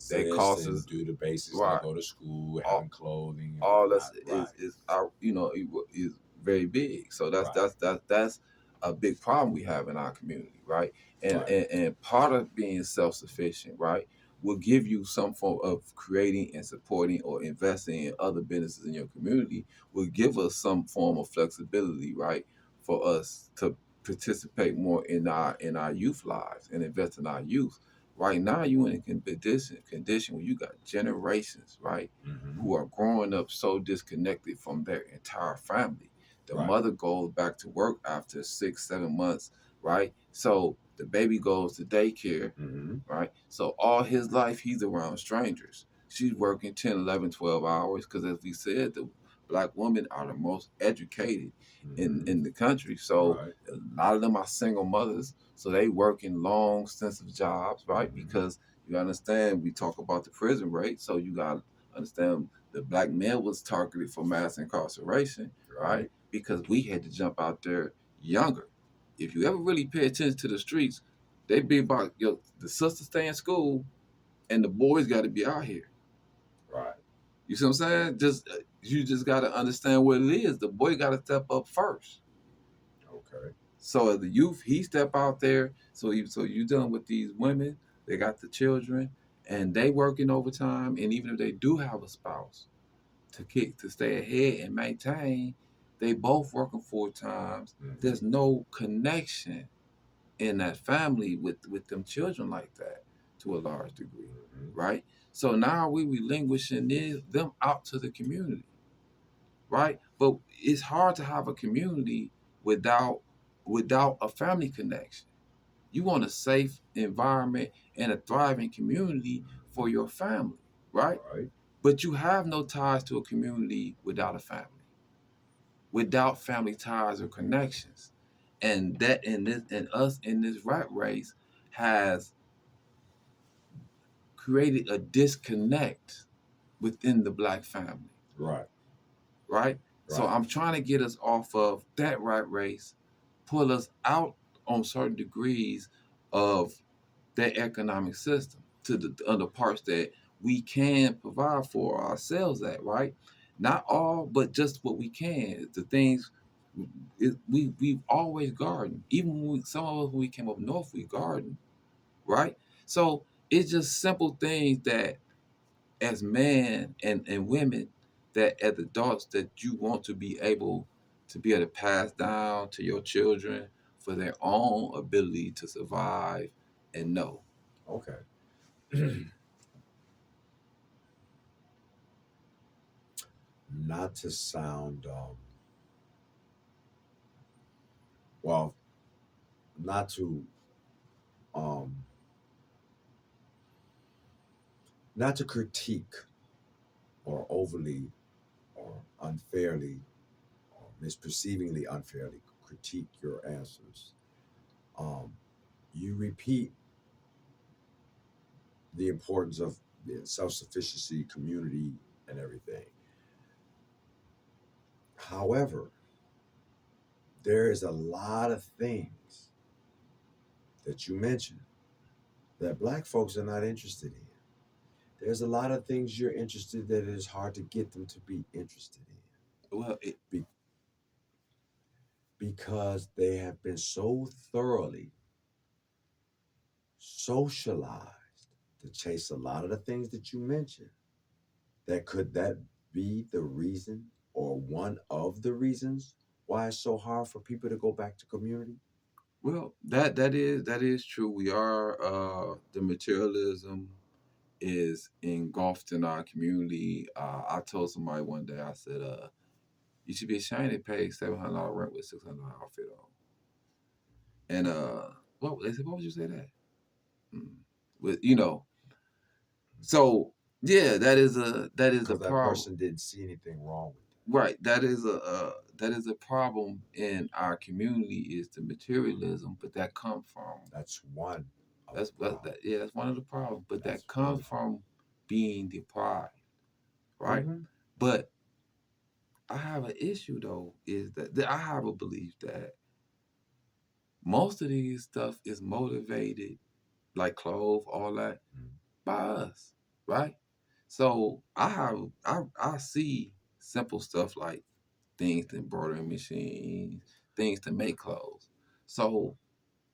they Exist cost and us, do the basics like right? go to school, All, having clothing and all that's whatnot. Right. is our is very big. So that's Right. that's that's that's a big problem we have in our community, right? And Right. and, and part of being self sufficient, right, will give you some form of creating and supporting or investing in other businesses in your community. Will give us some form of flexibility, right, for us to participate more in our youth lives and invest in our youth. Right now, you in a condition where you got generations, right, Mm-hmm. who are growing up so disconnected from their entire family. The Right. mother goes back to work after 6, 7 months, right? So the baby goes to daycare, Mm-hmm. right? So all his life, he's around strangers. She's working 10, 11, 12 hours because, as we said, the black women are the most educated in, Mm-hmm. in the country. So Right. a lot of them are single mothers. So they work in long, extensive jobs, right? Mm-hmm. Because you understand, we talk about the prison rate. So you got to understand the black male was targeted for mass incarceration, right? Right. Because we had to jump out there younger. If you ever really pay attention to the streets, they be about the sisters stay in school and the boys got to be out here. Right. You see what I'm saying? You just got to understand what it is. The boy got to step up first. Okay. So as the youth, he step out there. So you done with these women. They got the children, and they working overtime. And even if they do have a spouse to stay ahead and maintain, they both working full times. Mm-hmm. There's no connection in that family with them children like that to a large degree, Mm-hmm. right? So now we relinquishing them out to the community, right? But it's hard to have a community without without a family connection. You want a safe environment and a thriving community for your family, right? Right. But you have no ties to a community without a family, without family ties or connections. And that and us in this rat race has created a disconnect within the black family, Right. right? So Right. I'm trying to get us off of that rat race, pull us out on certain degrees of that economic system to the other parts that we can provide for ourselves at, right? Not all, but just what we can. The things we've always gardened. Even when some of us when we came up north, we gardened, right? So it's just simple things that as men and women that as adults that you want to be able to pass down to your children for their own ability to survive and know. Okay. Not to sound well, not to um not to critique or overly or unfairly or misperceivingly unfairly critique your answers. Um, you repeat the importance of self sufficiency, community, and everything. However, there is a lot of things that you mentioned that black folks are not interested in. There's a lot of things you're interested that it is hard to get them to be interested in Well, be- because they have been so thoroughly socialized to chase a lot of the things that you mentioned. That could that be the reason or one of the reasons why it's so hard for people to go back to community? that is true. We are the materialism is engulfed in our community. I told somebody one day, I said, you should be ashamed to pay $700 rent with $600 outfit on. And what they said, what would you say that? Mm. With so yeah, that is a Because that problem. person didn't see anything wrong with that. right. That is a problem in our community is the materialism, but that comes from That's one of that's the problems. yeah, that's one of the problems, but That's that one. comes from being deprived, right? Mm-hmm. But I have an issue though, is that I have a belief that most of these stuff is motivated, like clothes, all that, by us, right? So I see simple stuff like things to embroidery machines, things to make clothes. So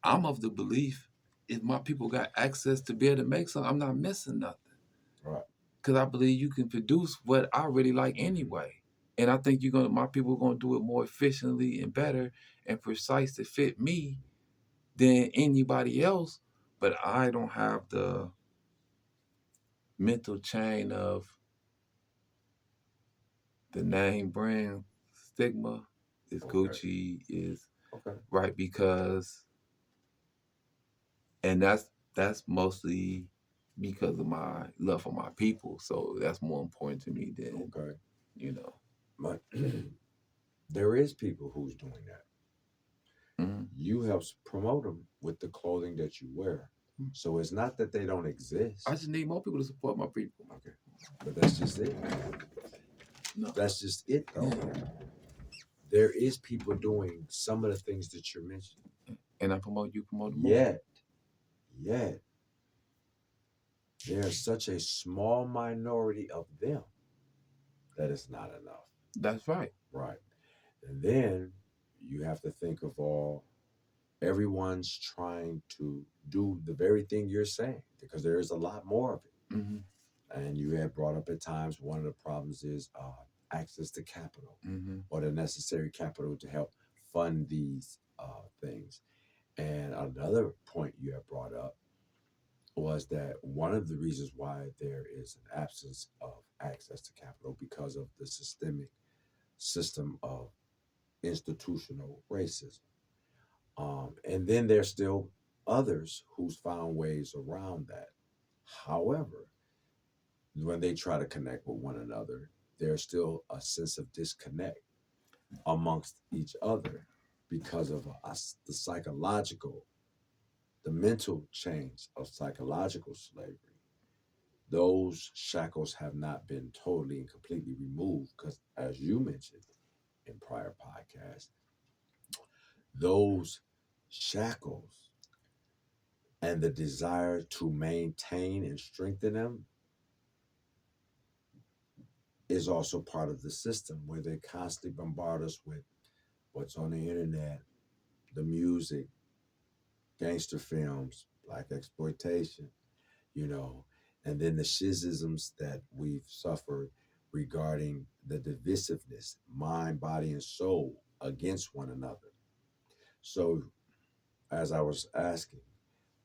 I'm of the belief if my people got access to be able to make something, I'm not missing nothing. Right. Because I believe you can produce what I really like anyway. And I think my people are gonna do it more efficiently and better and precise to fit me than anybody else. But I don't have the mental chain of the name brand stigma is Okay. Gucci is Okay. right because and that's mostly because of my love for my people. So that's more important to me than Okay. you know. But there is people who's doing that. Mhm. You help promote them with the clothing that you wear. So it's not that they don't exist. I just need more people to support my people. Okay. But that's just it. No, That's just it, though. yeah. There is people doing some of the things that you're mentioning. And I promote you, promote them more. Yet, there's such a small minority of them that it's not enough. That's right. Right. And then you have to think of everyone's trying to do the very thing you're saying because there is a lot more of it. Mm-hmm. And you had brought up at times one of the problems is access to capital Mm-hmm. or the necessary capital to help fund these things. And another point you have brought up was that one of the reasons why there is an absence of access to capital because of the systemic system of institutional racism. And then there's still others who's found ways around that. However, when they try to connect with one another, there's still a sense of disconnect amongst each other because of the psychological, the mental chains of psychological slavery. Those shackles have not been totally and completely removed because, as you mentioned in prior podcasts, those shackles and the desire to maintain and strengthen them is also part of the system where they constantly bombard us with what's on the internet, the music, gangster films, black exploitation, you know, and then the schisms that we've suffered regarding the divisiveness, mind, body, and soul against one another. So, as I was asking,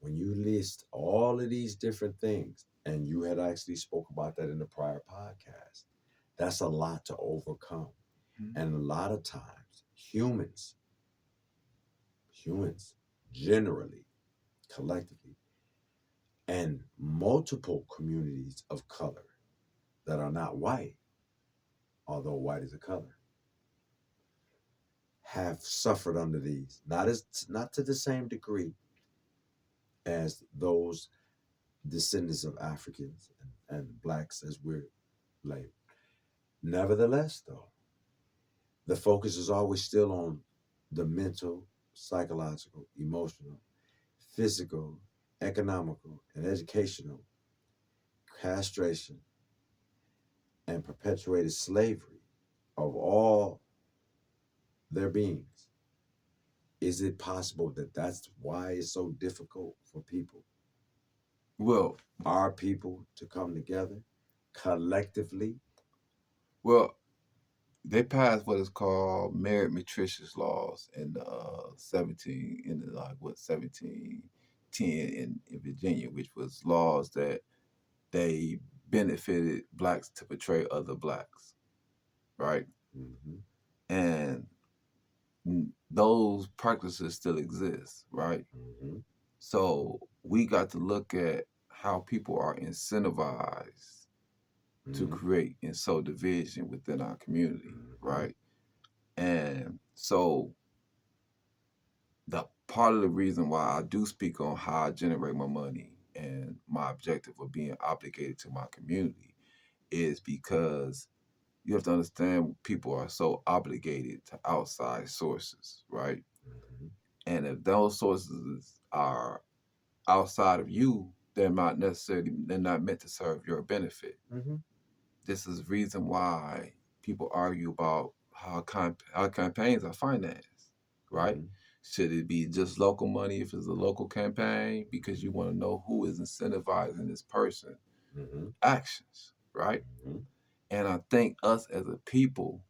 when you list all of these different things, and you had actually spoke about that in the prior podcast, that's a lot to overcome. Mm-hmm. And a lot of times, humans generally, collectively, and multiple communities of color that are not white, although white is a color, have suffered under these. Not to the same degree as those descendants of Africans and blacks as we're labeled. Nevertheless, though, the focus is always still on the mental, psychological, emotional, physical, economical, and educational castration and perpetuated slavery of all their beings. Is it possible that that's why it's so difficult for people, Well, our people, to come together collectively? well, they passed what is called merit matricious laws in 1710 in Virginia, which was laws that they benefited blacks to portray other blacks, right? Mm-hmm. And those practices still exist, right? Mm-hmm. So we got to look at how people are incentivized to Mm-hmm. create and sow division within our community, Mm-hmm. right? And so the part of the reason why I do speak on how I generate my money and my objective of being obligated to my community is because you have to understand people are so obligated to outside sources, right? Mm-hmm. And if those sources are outside of you, they're not meant to serve your benefit. Mm-hmm. This is reason why people argue about how campaigns are financed, right? Mm-hmm. Should it be just local money if it's a local campaign because you want to know who is incentivizing this person Mm-hmm. actions, right? Mm-hmm. And I think us as a people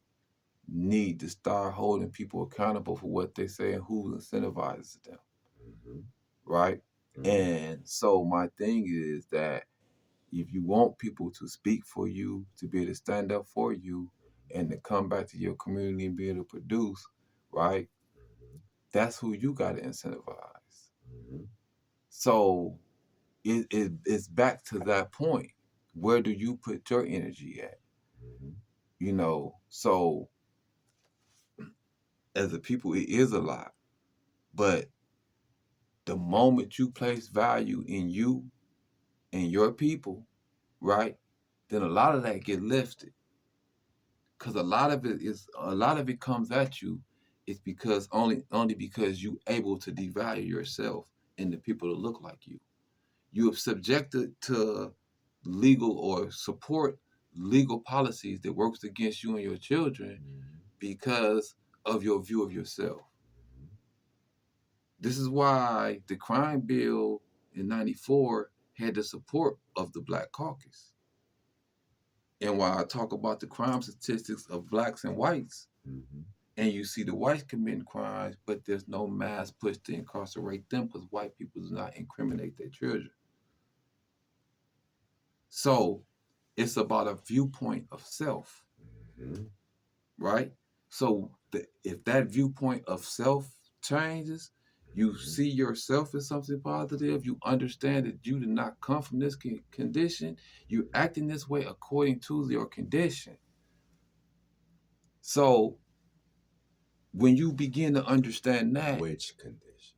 need to start holding people accountable for what they say and who incentivizes them, Mm-hmm. right? Mm-hmm. And so my thing is that if you want people to speak for you, to be able to stand up for you, and to come back to your community and be able to produce, right? That's who you got to incentivize. Mm-hmm. So it's back to that point. Where do you put your energy at? Mm-hmm. So as a people, it is a lot. But the moment you place value in you and your people, right? Then a lot of that get lifted. Because a lot of it comes at you. It's because only because you able to devalue yourself and the people that look like you. You have subjected to legal or support legal policies that works against you and your children Mm-hmm. because of your view of yourself. This is why the crime bill in 94 had the support of the Black Caucus. And while I talk about the crime statistics of blacks and whites, Mm-hmm. and you see the whites committing crimes, but there's no mass push to incarcerate them because white people do not incriminate their children. So it's about a viewpoint of self, Mm-hmm. right? So if that viewpoint of self changes, you Mm-hmm. see yourself as something positive, you understand that you did not come from this condition, you acting this way according to your condition. So when you begin to understand that, Which condition?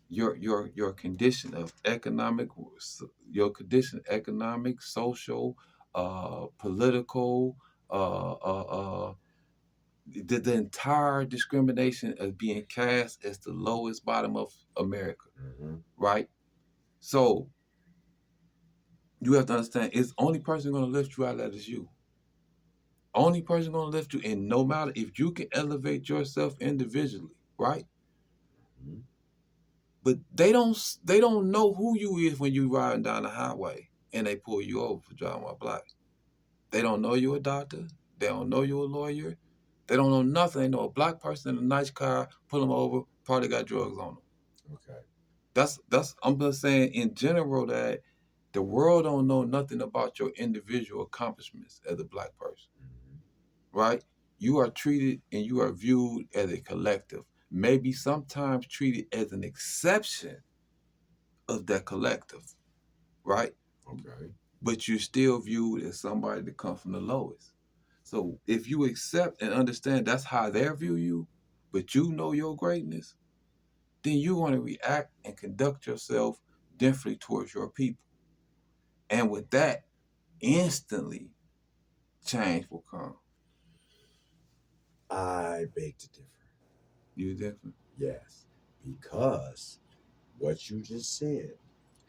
your condition of economic, your condition economic, social, political, the entire discrimination of being cast as the lowest bottom of America, Mm-hmm. right? So you have to understand, it's only person going to lift you out of that is you. Only person going to lift you, and no matter if you can elevate yourself individually, right? Mm-hmm. But they don't know who you is when you riding down the highway and they pull you over for driving while black. They don't know you're a doctor. They don't know you're a lawyer. They don't know nothing. They know a black person in a nice car, pull them over, probably got drugs on them. Okay. That's I'm just saying in general that the world don't know nothing about your individual accomplishments as a black person, Mm-hmm. right? You are treated and you are viewed as a collective, maybe sometimes treated as an exception of that collective, right? Okay. But you're still viewed as somebody that comes from the lowest. So if you accept and understand that's how they view you, but you know your greatness, then you want to react and conduct yourself differently towards your people. And with that, instantly change will come. I beg to differ. You different? Yes, because what you just said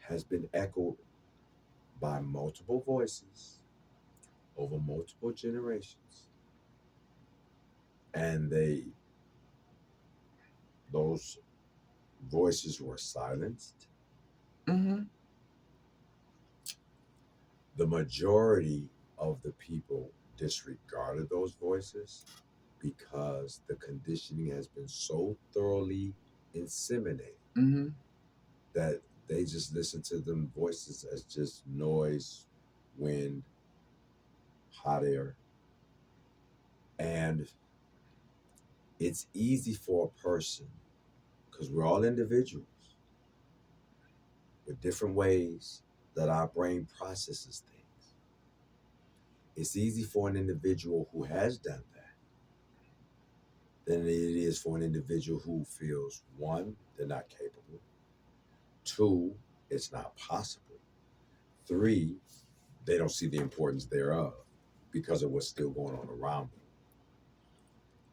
has been echoed by multiple voices over multiple generations, and those voices were silenced. Mm-hmm. The majority of the people disregarded those voices because the conditioning has been so thoroughly inseminated Mm-hmm. that they just listen to them voices as just noise, wind, hot air. And it's easy for a person, because we're all individuals with different ways that our brain processes things. It's easy for an individual who has done that than it is for an individual who feels one, they're not capable, two, it's not possible, three, they don't see the importance thereof because of what's still going on around them.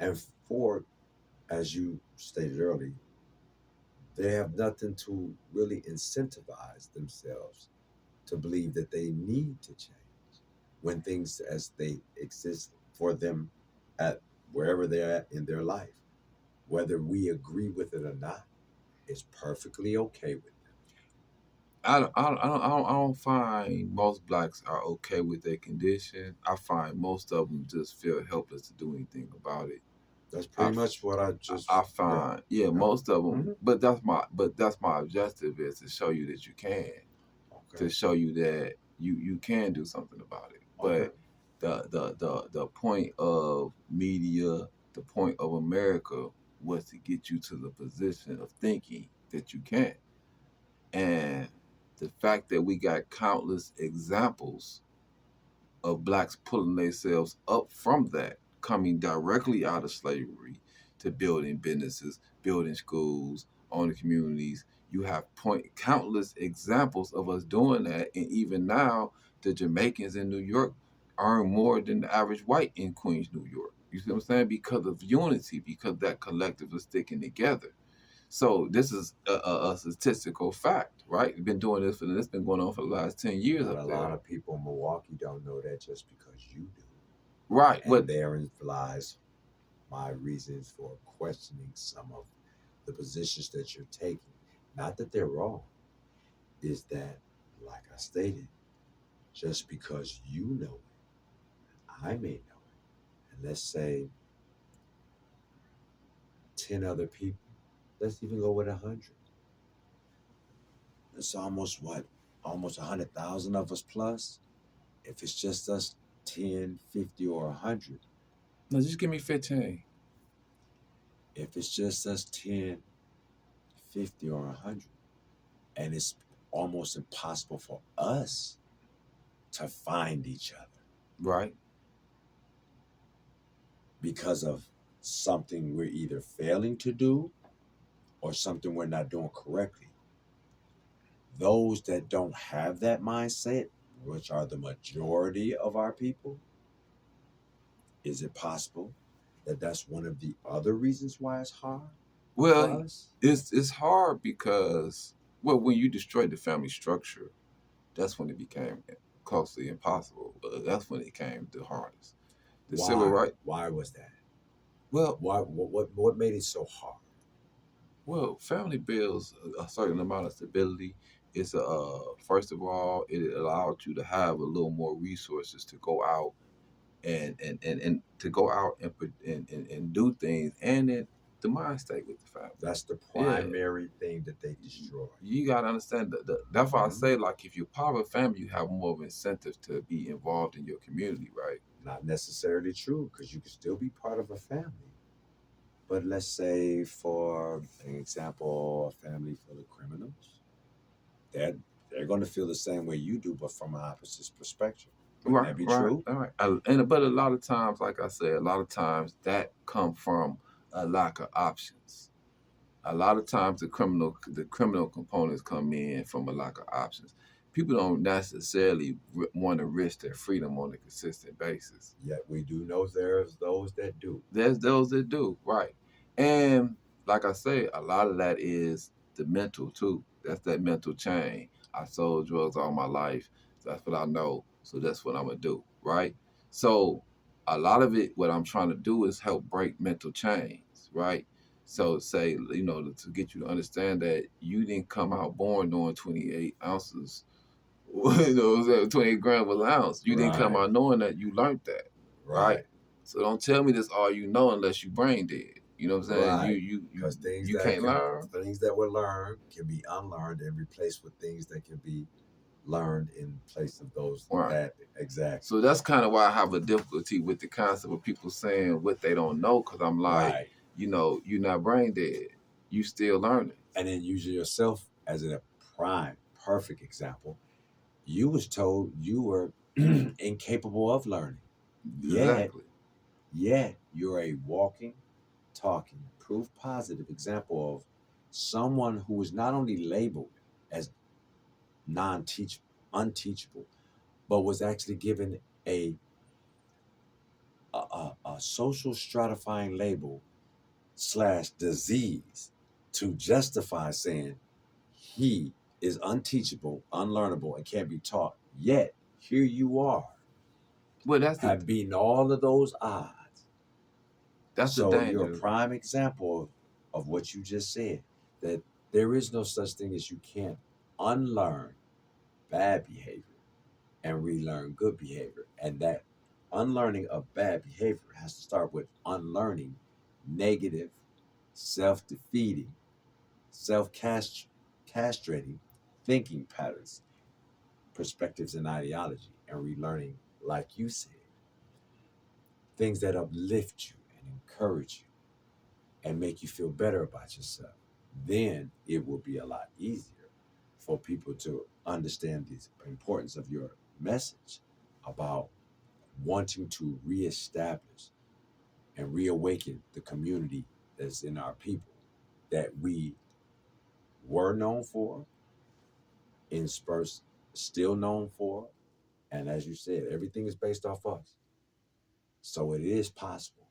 And four, as you stated earlier, they have nothing to really incentivize themselves to believe that they need to change when things as they exist for them at wherever they're at in their life. Whether we agree with it or not, it's perfectly okay with them. I don't find most blacks are okay with their condition. I find most of them just feel helpless to do anything about it. That's I, pretty much what I just I yeah. find, yeah, Yeah. most of them. Mm-hmm. But that's my objective is to show you that you can, Okay. to show you that you can do something about it. Okay. But the point of media, the point of America was to get you to the position of thinking that you can. And the fact that we got countless examples of blacks pulling themselves up from that, coming directly out of slavery to building businesses, building schools, owning communities. You have countless examples of us doing that, and even now, the Jamaicans in New York earn more than the average white in Queens, New York. You see what I'm saying? Because of unity, because that collective is sticking together. So this is a statistical fact, right? We've been doing this, and it's been going on for the last 10 years But up a there. lot of people in Milwaukee don't know that just because you do. Right. And therein lies my reasons for questioning some of the positions that you're taking. Not that they're wrong, is that, like I stated, just because you know it, I may know it. And let's say 10 other people, let's even go with 100. It's almost what? Almost 100,000 of us plus. If it's just us 10, 50, or 100, No, just give me 15. if it's just us 10, 50, or 100, and it's almost impossible for us to find each other Right. because of something we're either failing to do or something we're not doing correctly. Those that don't have that mindset, which are the majority of our people, is it possible that that's one of the other reasons why it's hard for Well, us? it's hard because, well, when you destroyed the family structure, that's when it became closely impossible. That's when it came the hardest. The civil Why? right. Why was that? Well, Why? What made it so hard? well, family builds a certain amount of stability. It's first of all, it allowed you to have a little more resources to go out and to go out and do things, and then the mind state with the family. That's the Yeah, primary thing that they destroy. you gotta understand that. That's why I Mhm. say, like, if you're part of a family, you have more of incentive to be involved in your community, right? Not necessarily true because you can still be part of a family. But let's say, for an example, a family full of criminals, they're, they're going to feel the same way you do, but from an opposite perspective. Wouldn't Right, that be right, true? all right. And but a lot of times, like I said, a lot of times that come from a lack of options. A lot of times the criminal components come in from a lack of options. People don't necessarily want to risk their freedom on a consistent basis. Yet we do know there's those that do. There's those that do, right. And like I say, a lot of that is the mental too. That's that mental chain. I sold drugs all my life. That's what I know. So that's what I'm gonna do, right? So a lot of it, what I'm trying to do is help break mental chains, right? So say, to get you to understand that you didn't come out born knowing 28 ounces, 28 grams of an ounce. You didn't come Right, out knowing that. You learned that, right? right, So don't tell me this all you know unless you brain dead. You know what I'm saying? You right. you you Because things you that can't can, learn. things that were learned can be unlearned and replaced with things that can be learned in place of those Right. that exactly. So that's kind of why I have a difficulty with the concept of people saying what they don't know, because I'm like, Right. you're not brain dead. You still learning. And then using yourself as a prime, perfect example. You was told you were incapable of learning. Yet, Exactly. yet you're a walking, talking, proof positive example of someone who is not only labeled as non-teach unteachable, but was actually given a a social stratifying label slash disease to justify saying he is unteachable, unlearnable, and can't be taught. Yet here you are, Well, have beaten all of those odds. that's the So you're a danger. prime example of what you just said. That there is no such thing as you can't unlearn bad behavior and relearn good behavior. And that unlearning of bad behavior has to start with unlearning negative, self defeating, self castrating thinking patterns, perspectives, and ideology, and relearning, like you said, things that uplift you and encourage you and make you feel better about yourself. Then it will be a lot easier for people to understand the importance of your message about wanting to reestablish and reawaken the community that's in our people that we were known for, in spurts still known for, and as you said, everything is based off us. So it is possible.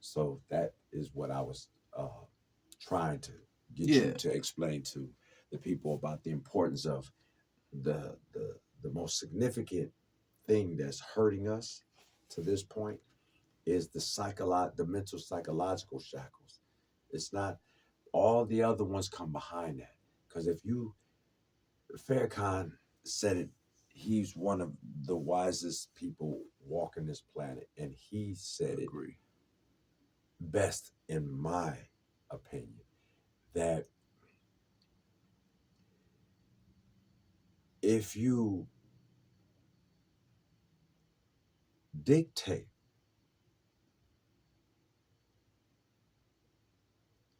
So that is what I was trying to get you Yeah, to explain to the people about the importance of the most significant thing that's hurting us to this point is the mental psychological shackles. It's not all the other ones come behind that. Because if you Farrakhan said it, he's one of the wisest people walking this planet, and he said it agree. best, in my opinion, that if you dictate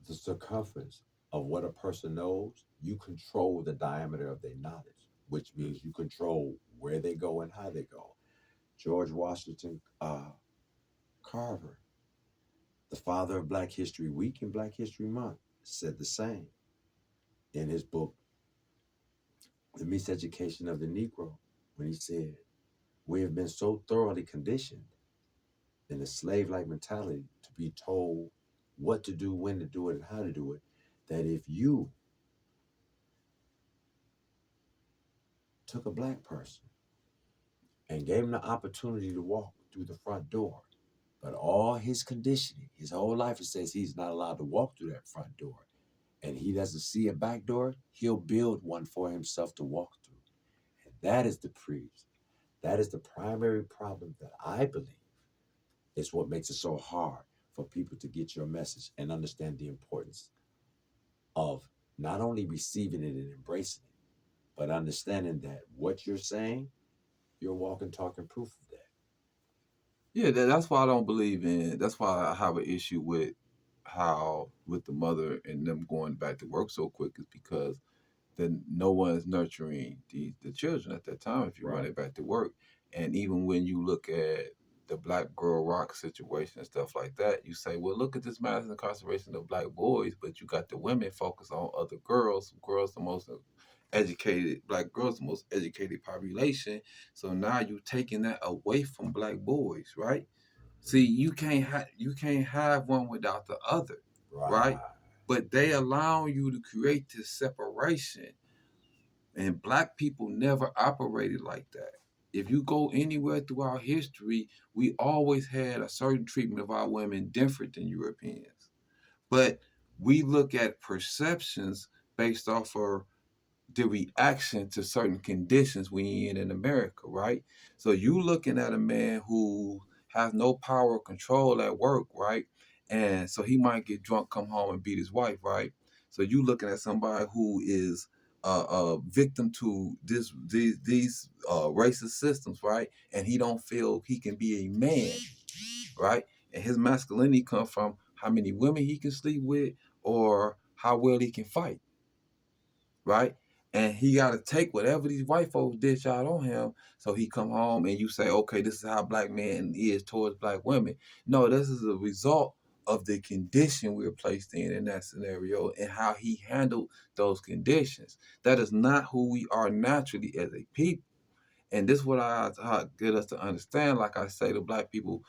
the circumference of what a person knows, you control the diameter of their knowledge, which means you control where they go and how they go. George Washington Carver, the father of Black History Week and Black History Month, said the same in his book, The Miseducation of the Negro, when he said, we have been so thoroughly conditioned in a slave like mentality to be told what to do, when to do it, and how to do it, that if you took a Black person and gave him the opportunity to walk through the front door, but all his conditioning, his whole life, it says he's not allowed to walk through that front door, and he doesn't see a back door, he'll build one for himself to walk through. And that is the priest. That is the primary problem that I believe is what makes it so hard for people to get your message and understand the importance of not only receiving it and embracing it, but understanding that what you're saying, you're walking, talking proof of that. Yeah, that's why I don't believe in. That's why I have an issue with how with the mother and them going back to work so quick is because then no one's nurturing the children at that time if you run Right. it back to work. And even when you look at the Black Girl Rock situation and stuff like that, you say, well, look at this mass incarceration of Black boys, but you got the women focus on other girls. Girls, the most educated, Black girls, the most educated population. So now you're taking that away from Black boys, right? See, you can't have one without the other, right? Right. But they allow you to create this separation, and Black people never operated like that. If you go anywhere throughout history, we always had a certain treatment of our women different than Europeans. But we look at perceptions based off of the reaction to certain conditions we in America, right? So you looking at a man who has no power or control at work, right? And so he might get drunk, come home and beat his wife, right? So you looking at somebody who is a victim to these racist systems, right? And he don't feel he can be a man, right? And his masculinity comes from how many women he can sleep with or how well he can fight, right? and he got to take whatever these white folks dish out on him. So he come home and you say, okay, this is how black men is towards black women. No, this is a result of the condition we were placed in that scenario and how he handled those conditions. That is not who we are naturally as a people. And this is what I get us to understand. Like I say to black people,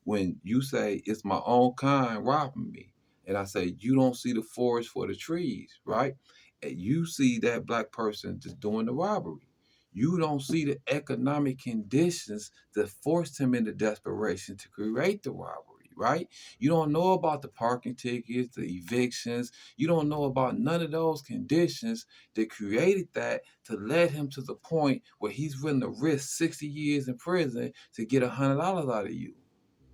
when you say it's my own kind robbing me, and I say you don't see the forest for the trees, right? And you see that black person just doing the robbery. You don't see the economic conditions that forced him into desperation to create the robbery, right? You don't know about the parking tickets, the evictions. You don't know about none of those conditions that created that to lead him to the point where he's willing to risk 60 years in prison to get $100 out of you,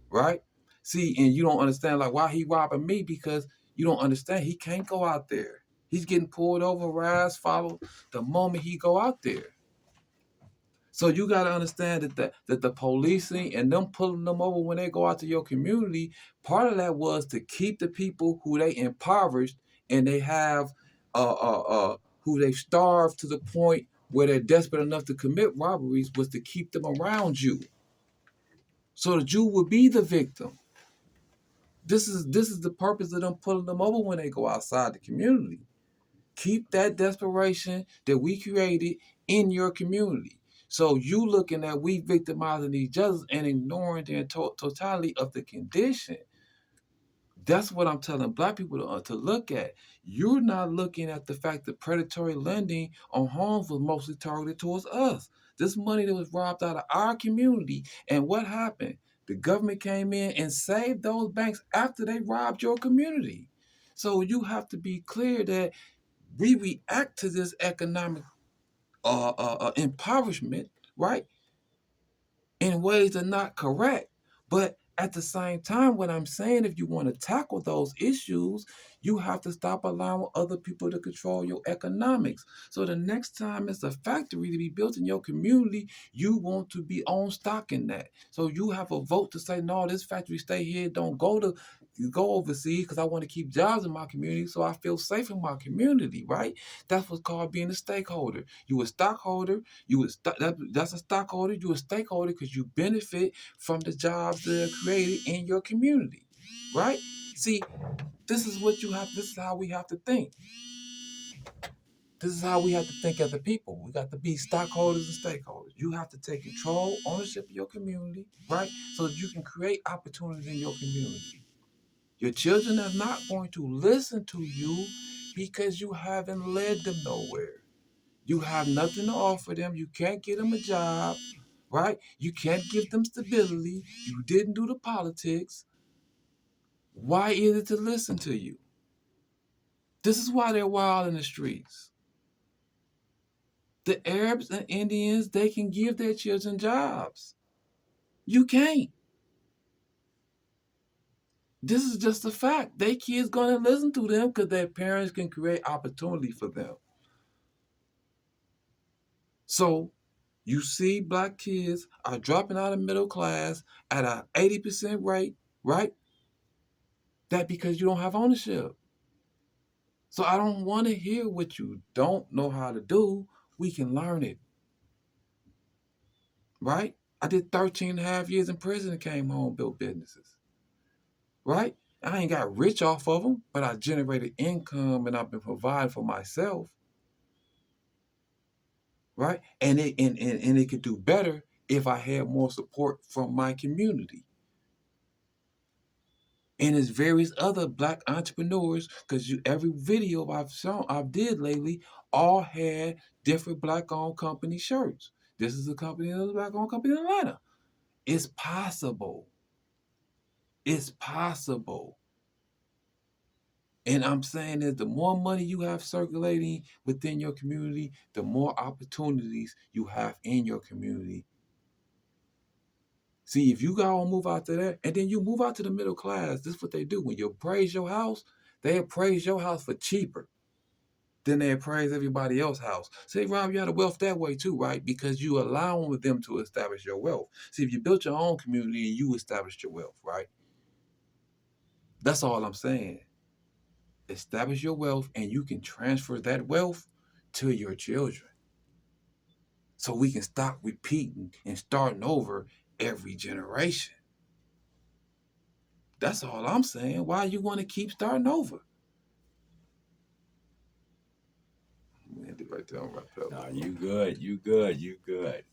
right? See, and you don't understand like why he robbing me because you don't understand he can't go out there. He's getting pulled over, rise, follow the moment he go out there. So you got to understand that the policing and them pulling them over when they go out to your community, part of that was to keep the people who they impoverished and they have who they've starved to the point where they're desperate enough to commit robberies was to keep them around you. So that you would be the victim. This is the purpose of them pulling them over when they go outside the community. Keep that desperation that we created in your community. So you looking at we victimizing each other and ignoring the totality of the condition. That's what I'm telling black people to look at. You're not looking at the fact that predatory lending on homes was mostly targeted towards us. This money that was robbed out of our community. And what happened? The government came in and saved those banks after they robbed your community. So you have to be clear that we react to this economic impoverishment, right, in ways that are not correct. But at the same time, what I'm saying, if you want to tackle those issues, you have to stop allowing other people to control your economics. So the next time it's a factory to be built in your community, you want to be on stock in that. So you have a vote to say, no, this factory stay here, don't go overseas because I want to keep jobs in my community so I feel safe in my community, right? That's what's called being a stakeholder. You a stockholder, that's a stockholder, you a stakeholder because you benefit from the jobs that are created in your community, right? See, this is how we have to think. This is how we have to think as a people. We got to be stockholders and stakeholders. You have to take control, ownership of your community, right? So that you can create opportunities in your community. Your children are not going to listen to you because you haven't led them nowhere. You have nothing to offer them. You can't get them a job, right? You can't give them stability. You didn't do the politics. Why is it to listen to you? This is why they're wild in the streets. The Arabs and Indians, they can give their children jobs. You can't. This is just a fact. Their kids gonna listen to them because their parents can create opportunity for them. So you see black kids are dropping out of middle class at an 80% rate, right? That because you don't have ownership. So I don't want to hear what you don't know how to do. We can learn it, right? I did 13 and a half years in prison and came home, built businesses, right? I ain't got rich off of them, but I generated income and I've been providing for myself, right? And it could do better if I had more support from my community. And there's various other black entrepreneurs because every video I've did lately all had different black owned company shirts. This is a company, another black owned company in Atlanta. It's possible. It's possible. And I'm saying that the more money you have circulating within your community, the more opportunities you have in your community. See, if you go and move out to there, and then you move out to the middle class, this is what they do. When you appraise your house, they appraise your house for cheaper than they appraise everybody else's house. See, Rob, you had a wealth that way too, right? Because you allow them to establish your wealth. See, if you built your own community and you established your wealth, right? That's all I'm saying. Establish your wealth and you can transfer that wealth to your children, so we can stop repeating and starting over every generation. That's all I'm saying. Why you want to keep starting over? We end it right there. I'll wrap it up. Nah, you good. You good. You good.